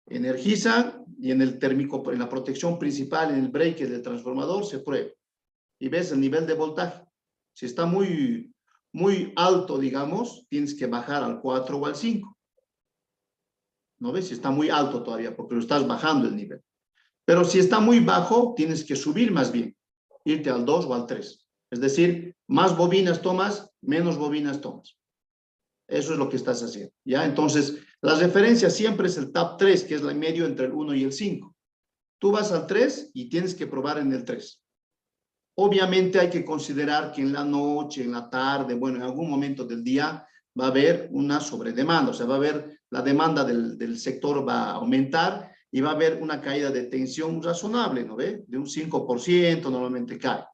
energizan y en el térmico, en la protección principal, en el breaker del transformador, se prueba. Y ves el nivel de voltaje. Si está muy alto, digamos, tienes que bajar al 4 o al 5. ¿No ves? Si está muy alto todavía, porque lo estás bajando el nivel. Pero si está muy bajo, tienes que subir más bien, irte al 2 o al 3. Es decir, más bobinas tomas, menos bobinas tomas. Eso es lo que estás haciendo, ¿ya? Entonces, la referencia siempre es el TAP 3, que es la medio entre el 1 y el 5. Tú vas al 3 y tienes que probar en el 3. Obviamente hay que considerar que en la noche, en la tarde, bueno, en algún momento del día, va a haber una sobredemanda, o sea, va a haber la demanda del sector va a aumentar y va a haber una caída de tensión razonable, ¿no ve? De un 5% normalmente cae,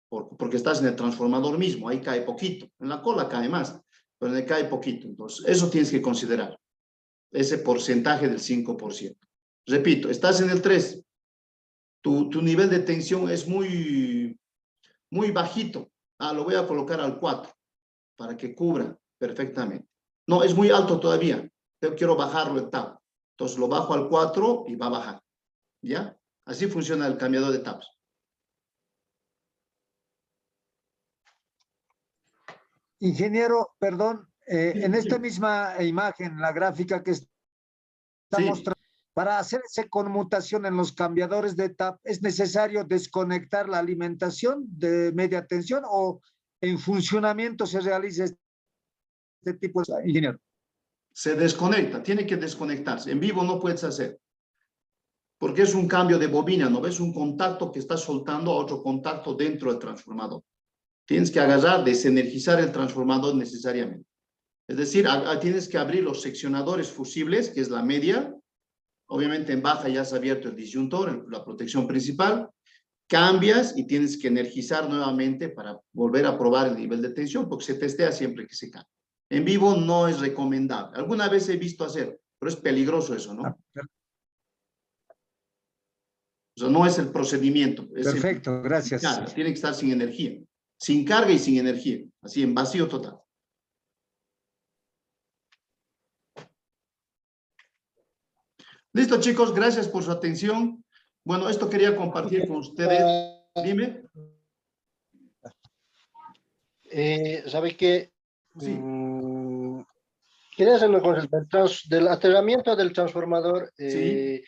porque estás en el transformador mismo, ahí cae poquito, en la cola cae más, pero en el cae poquito, entonces eso tienes que considerar, ese porcentaje del 5%. Repito, estás en el 3, tu nivel de tensión es muy bajito, lo voy a colocar al 4 para que cubra perfectamente. No, es muy alto todavía, yo quiero bajarlo el TAP, entonces lo bajo al 4 y va a bajar, ¿ya? Así funciona el cambiador de taps. Ingeniero, perdón, en esta misma imagen, la gráfica que está mostrando, para hacer esa conmutación en los cambiadores de TAP, ¿es necesario desconectar la alimentación de media tensión o en funcionamiento se realiza este tipo de ingeniero? Se desconecta, tiene que desconectarse. En vivo no puedes hacer, porque es un cambio de bobina, ¿no ves? Un contacto que está soltando a otro contacto dentro del transformador. Tienes que agarrar, desenergizar el transformador necesariamente. Es decir, tienes que abrir los seccionadores fusibles, que es la media. Obviamente en baja ya se ha abierto el disyuntor, la protección principal. Cambias y tienes que energizar nuevamente para volver a probar el nivel de tensión, porque se testea siempre que se cambia. En vivo no es recomendable. Alguna vez he visto hacer, pero es peligroso eso, ¿no? O sea, no es el procedimiento. Es perfecto, gracias. Carga, tiene que estar sin energía. Sin carga y sin energía. Así, en vacío total. Listo, chicos. Gracias por su atención. Bueno, esto quería compartir con ustedes. Dime. ¿Sabe qué? Sí. Quería hacer una cosa, del aterramiento del transformador, Sí.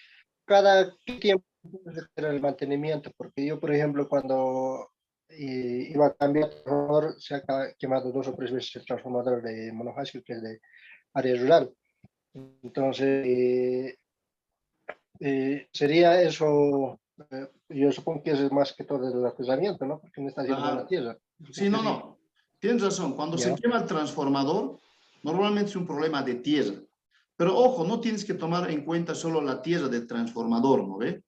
¿cada qué tiempo se hacer el mantenimiento? Porque yo, por ejemplo, cuando iba a cambiar el transformador, se ha quemado 2 o 3 veces el transformador de monofásico, que es de área rural. Entonces, sería eso, yo supongo que es más que todo el aterramiento, ¿no? Porque no está haciendo buena tierra. Sí, no. Tienes razón. Cuando se quema el transformador, normalmente es un problema de tierra. Pero ojo, no tienes que tomar en cuenta solo la tierra del transformador, ¿no ve?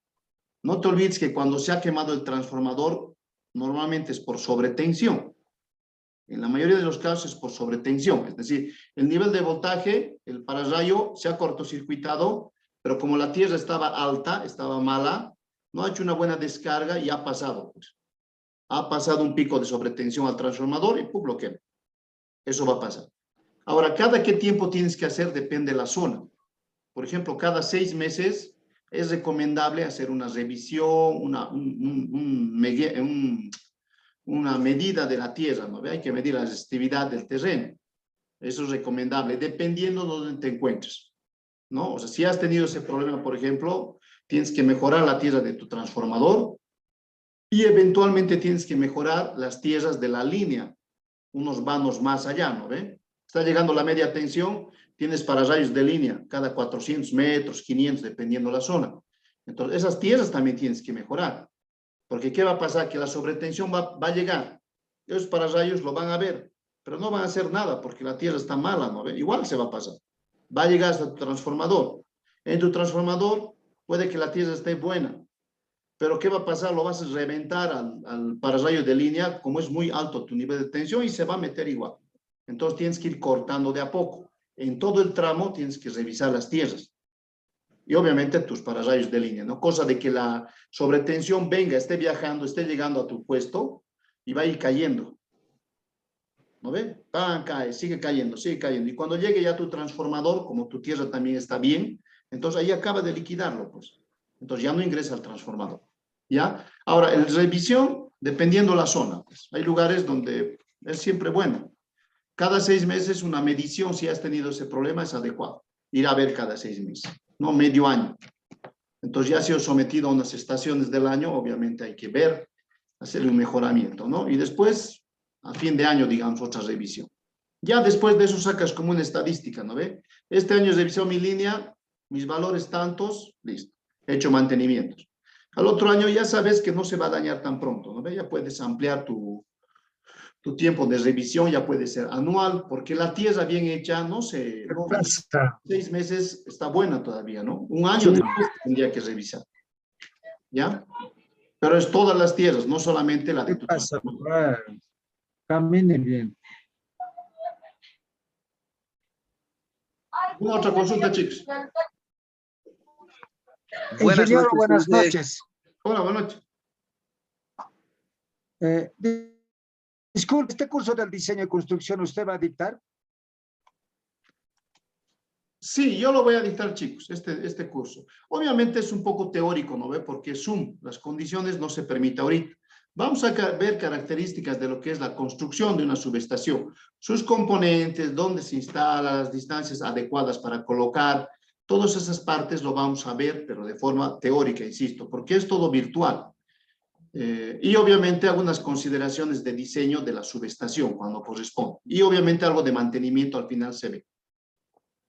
No te olvides que cuando se ha quemado el transformador, normalmente es por sobretensión. En la mayoría de los casos es por sobretensión. Es decir, el nivel de voltaje, el pararrayo, se ha cortocircuitado, pero como la tierra estaba alta, estaba mala, no ha hecho una buena descarga y ha pasado. Pues. Ha pasado un pico de sobretensión al transformador y ¡pum! Lo quema. Eso va a pasar. Ahora, ¿cada qué tiempo tienes que hacer? Depende de la zona. Por ejemplo, cada 6 meses es recomendable hacer una revisión, una medida de la tierra, ¿no? Hay que medir la resistividad del terreno. Eso es recomendable, dependiendo de dónde te encuentres, ¿no? O sea, si has tenido ese problema, por ejemplo, tienes que mejorar la tierra de tu transformador y eventualmente tienes que mejorar las tierras de la línea, unos vanos más allá, ¿no ve? Está llegando la media tensión, tienes pararrayos de línea cada 400 metros, 500, dependiendo la zona. Entonces, esas tierras también tienes que mejorar. Porque ¿qué va a pasar? Que la sobretensión va a llegar. Esos pararrayos lo van a ver, pero no van a hacer nada porque la tierra está mala, ¿no? Igual se va a pasar. Va a llegar hasta tu transformador. En tu transformador puede que la tierra esté buena, pero ¿qué va a pasar? Lo vas a reventar al pararrayo de línea, como es muy alto tu nivel de tensión y se va a meter igual. Entonces tienes que ir cortando de a poco. En todo el tramo tienes que revisar las tierras. Y obviamente tus pararrayos de línea, ¿no? Cosa de que la sobretensión venga, esté viajando, esté llegando a tu puesto y va a ir cayendo. ¿No ve? Cae, sigue cayendo, sigue cayendo. Y cuando llegue ya tu transformador, como tu tierra también está bien, entonces ahí acaba de liquidarlo, pues. Entonces ya no ingresa al transformador. ¿Ya? Ahora, en revisión, dependiendo la zona, pues. Hay lugares donde es siempre bueno. Cada 6 meses una medición, si has tenido ese problema, es adecuado. Ir a ver cada 6 meses. No medio año. Entonces ya ha sido sometido a unas estaciones del año, obviamente hay que ver, hacerle un mejoramiento, ¿no? Y después, a fin de año, digamos, otra revisión. Ya después de eso sacas como una estadística, ¿no ve? Este año revisó mi línea, mis valores tantos, listo, he hecho mantenimientos. Al otro año ya sabes que no se va a dañar tan pronto, ¿no ve? Ya puedes ampliar tu Tu tiempo de revisión ya puede ser anual, porque la tierra bien hecha, no sé, no, 6 meses está buena todavía, ¿no? Un año Sí. después tendría que revisar, ¿ya? Pero es todas las tierras, no solamente la de ¿Qué tu pasa? tierra. Caminen bien. Una otra consulta, chicos. Ingeniero, buenas noches. Hola, buenas noches. Disculpe, ¿este curso del diseño y construcción usted va a dictar? Sí, yo lo voy a dictar, chicos, este curso. Obviamente es un poco teórico, ¿no ve? Porque Zoom, las condiciones no se permiten ahorita. Vamos a ver características de lo que es la construcción de una subestación, sus componentes, dónde se instala, las distancias adecuadas para colocar, todas esas partes lo vamos a ver, pero de forma teórica, insisto, porque es todo virtual. Y obviamente algunas consideraciones de diseño de la subestación cuando corresponde. Y obviamente algo de mantenimiento al final se ve.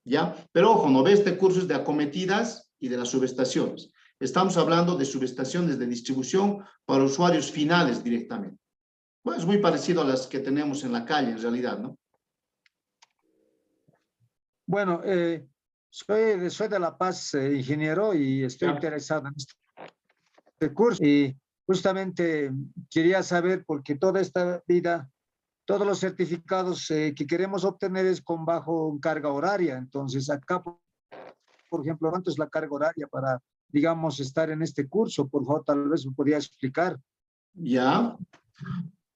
¿Ya? Pero ojo, no ve, este curso es de acometidas y de las subestaciones. Estamos hablando de subestaciones de distribución para usuarios finales directamente. Bueno, es muy parecido a las que tenemos en la calle en realidad, ¿no? Bueno, soy de La Paz, ingeniero, y estoy interesado en este curso. Y justamente quería saber, porque toda esta vida, todos los certificados que queremos obtener es con bajo carga horaria. Entonces, acá, por ejemplo, ¿cuánto es la carga horaria para, digamos, estar en este curso? Por favor, tal vez me podría explicar. Ya.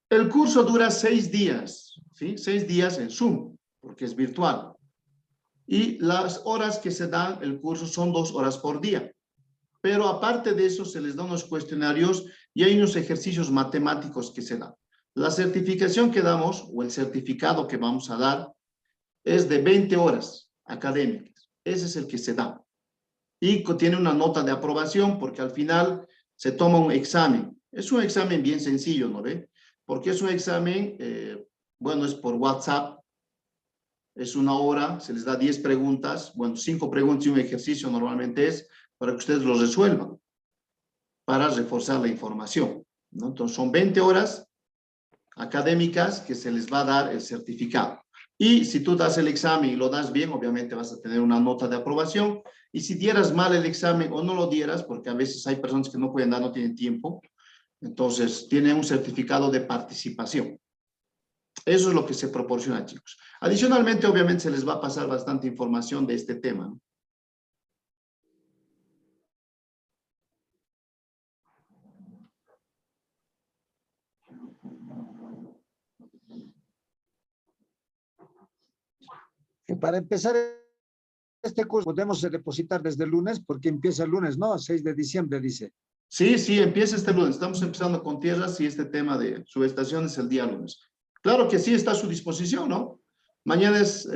El curso dura 6 días, ¿sí? 6 días en Zoom, porque es virtual. Y las horas que se dan el curso son 2 horas por día. Pero aparte de eso, se les da unos cuestionarios y hay unos ejercicios matemáticos que se dan. La certificación que damos, o el certificado que vamos a dar, es de 20 horas académicas. Ese es el que se da. Y tiene una nota de aprobación porque al final se toma un examen. Es un examen bien sencillo, ¿no ve? Porque es un examen, bueno, es por WhatsApp. Es 1 hora, se les da 10 preguntas. Bueno, 5 preguntas y un ejercicio normalmente es para que ustedes lo resuelvan, para reforzar la información, ¿no? Entonces son 20 horas académicas que se les va a dar el certificado. Y si tú das el examen y lo das bien, obviamente vas a tener una nota de aprobación. Y si dieras mal el examen o no lo dieras, porque a veces hay personas que no pueden dar, no tienen tiempo, entonces tiene un certificado de participación. Eso es lo que se proporciona, chicos. Adicionalmente, obviamente, se les va a pasar bastante información de este tema, ¿no? Para empezar este curso, podemos depositar desde el lunes, porque empieza el lunes, ¿no? 6 de diciembre, dice. Sí, sí, empieza este lunes. Estamos empezando con tierras y este tema de subestaciones el día lunes. Claro que sí, está a su disposición, ¿no? Mañana es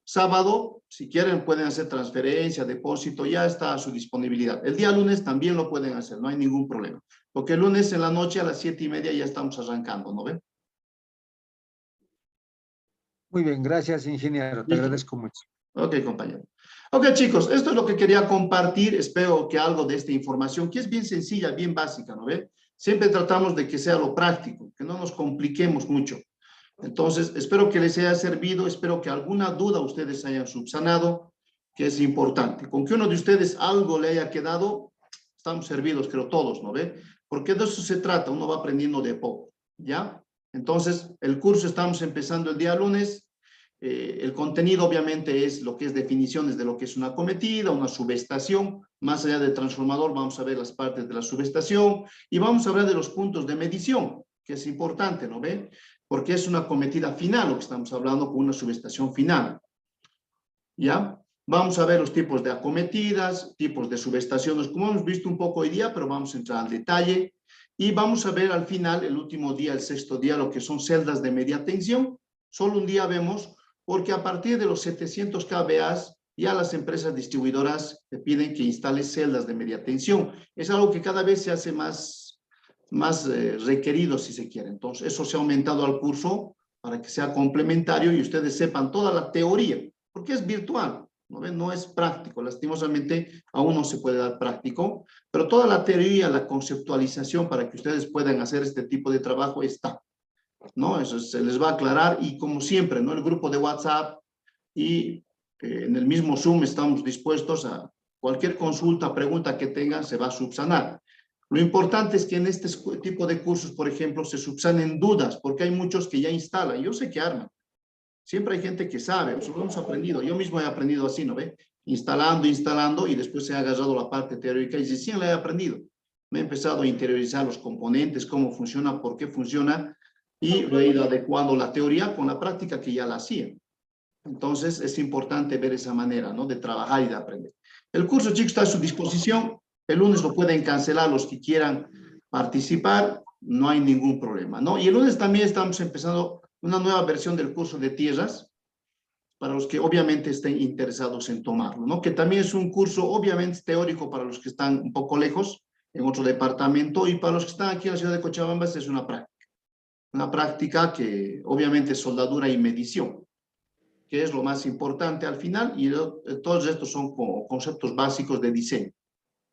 sábado. Si quieren, pueden hacer transferencia, depósito, ya está a su disponibilidad. El día lunes también lo pueden hacer, no hay ningún problema. Porque el lunes en la noche a las 7:30 ya estamos arrancando, ¿no ven? Muy bien, gracias, ingeniero. Te agradezco mucho. Ok, compañero. Ok, chicos, esto es lo que quería compartir. Espero que algo de esta información, que es bien sencilla, bien básica, ¿no ve? Siempre tratamos de que sea lo práctico, que no nos compliquemos mucho. Entonces, espero que les haya servido, espero que alguna duda ustedes hayan subsanado, que es importante. Con que uno de ustedes algo le haya quedado, estamos servidos, creo todos, ¿no ve? Porque de eso se trata, uno va aprendiendo de poco, ¿ya? Entonces, el curso estamos empezando el día lunes. El contenido obviamente es lo que es definiciones de lo que es una acometida, una subestación. Más allá del transformador vamos a ver las partes de la subestación y vamos a hablar de los puntos de medición, que es importante, ¿no ve? Porque es una acometida final lo que estamos hablando con una subestación final. ¿Ya? Vamos a ver los tipos de acometidas, tipos de subestaciones, como hemos visto un poco hoy día, pero vamos a entrar al detalle. Y vamos a ver al final, el último día, el 6º día, lo que son celdas de media tensión. Solo un día vemos, porque a partir de los 700 kVA, ya las empresas distribuidoras te piden que instales celdas de media tensión. Es algo que cada vez se hace más requerido, si se quiere. Entonces, eso se ha aumentado al curso para que sea complementario y ustedes sepan toda la teoría, porque es virtual, ¿no ven? No es práctico. Lastimosamente, aún no se puede dar práctico, pero toda la teoría, la conceptualización para que ustedes puedan hacer este tipo de trabajo está. ¿no? Eso se les va a aclarar y como siempre, ¿no? El grupo de WhatsApp y en el mismo Zoom estamos dispuestos a cualquier consulta, pregunta que tengan, se va a subsanar. Lo importante es que en este tipo de cursos, por ejemplo, se subsanen dudas, porque hay muchos que ya instalan. Yo sé que arman. Siempre hay gente que sabe, nosotros hemos aprendido. Yo mismo he aprendido así, ¿no ve? Instalando, y después he agarrado la parte teórica y recién la he aprendido. Me he empezado a interiorizar los componentes, cómo funciona, por qué funciona, y lo he ido adecuando la teoría con la práctica que ya la hacía. Entonces, es importante ver esa manera, ¿no? De trabajar y de aprender. El curso, chicos, está a su disposición. El lunes lo pueden cancelar los que quieran participar. No hay ningún problema, ¿no? Y el lunes también estamos empezando una nueva versión del curso de tierras para los que obviamente estén interesados en tomarlo, ¿no? Que también es un curso obviamente teórico para los que están un poco lejos, en otro departamento, y para los que están aquí en la ciudad de Cochabamba es una práctica. Una práctica que obviamente es soldadura y medición, que es lo más importante al final, y todos estos son conceptos básicos de diseño,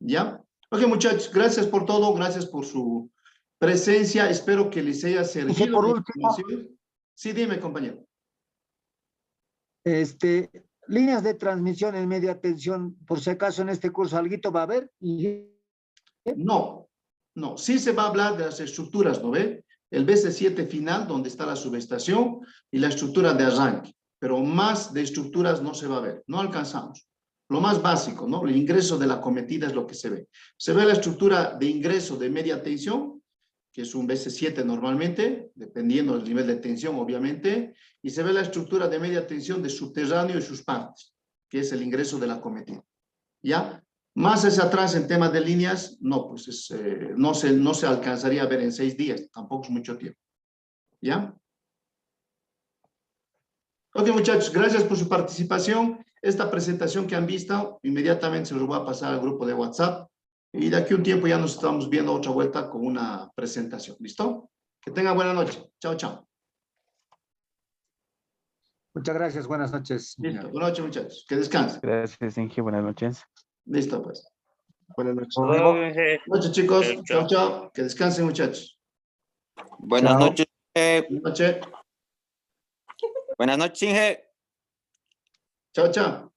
¿ya? Ok, muchachos, gracias por todo, gracias por su presencia, espero que les haya servido Por la último, información. Sí, dime, compañero. líneas de transmisión en media tensión, por si acaso en este curso alguito va a haber. No, no, sí se va a hablar de las estructuras, ¿no ve? El BC7 final, donde está la subestación, y la estructura de arranque, pero más de estructuras no se va a ver, no alcanzamos. Lo más básico, ¿no? El ingreso de la cometida es lo que se ve. Se ve la estructura de ingreso de media tensión, que es un BC7 normalmente, dependiendo del nivel de tensión, obviamente, y se ve la estructura de media tensión de subterráneo y sus partes, que es el ingreso de la cometida. ¿Ya? Más hacia atrás en temas de líneas, no, pues no se alcanzaría a ver en 6 días, tampoco es mucho tiempo. ¿Ya? Ok, muchachos, gracias por su participación. Esta presentación que han visto, inmediatamente se los voy a pasar al grupo de WhatsApp. Y de aquí a un tiempo ya nos estamos viendo otra vuelta con una presentación. ¿Listo? Que tengan buena noche. Chao, chao. Muchas gracias, buenas noches. Listo, buenas noches, muchachos. Que descansen. Gracias, Inge. Buenas noches. Listo, pues. Buenas noches. Buenas noches, chicos. Chao, chao. Que descansen, muchachos. Buenas noches. Buenas noches. Buenas noches, Inge. Chao, chao.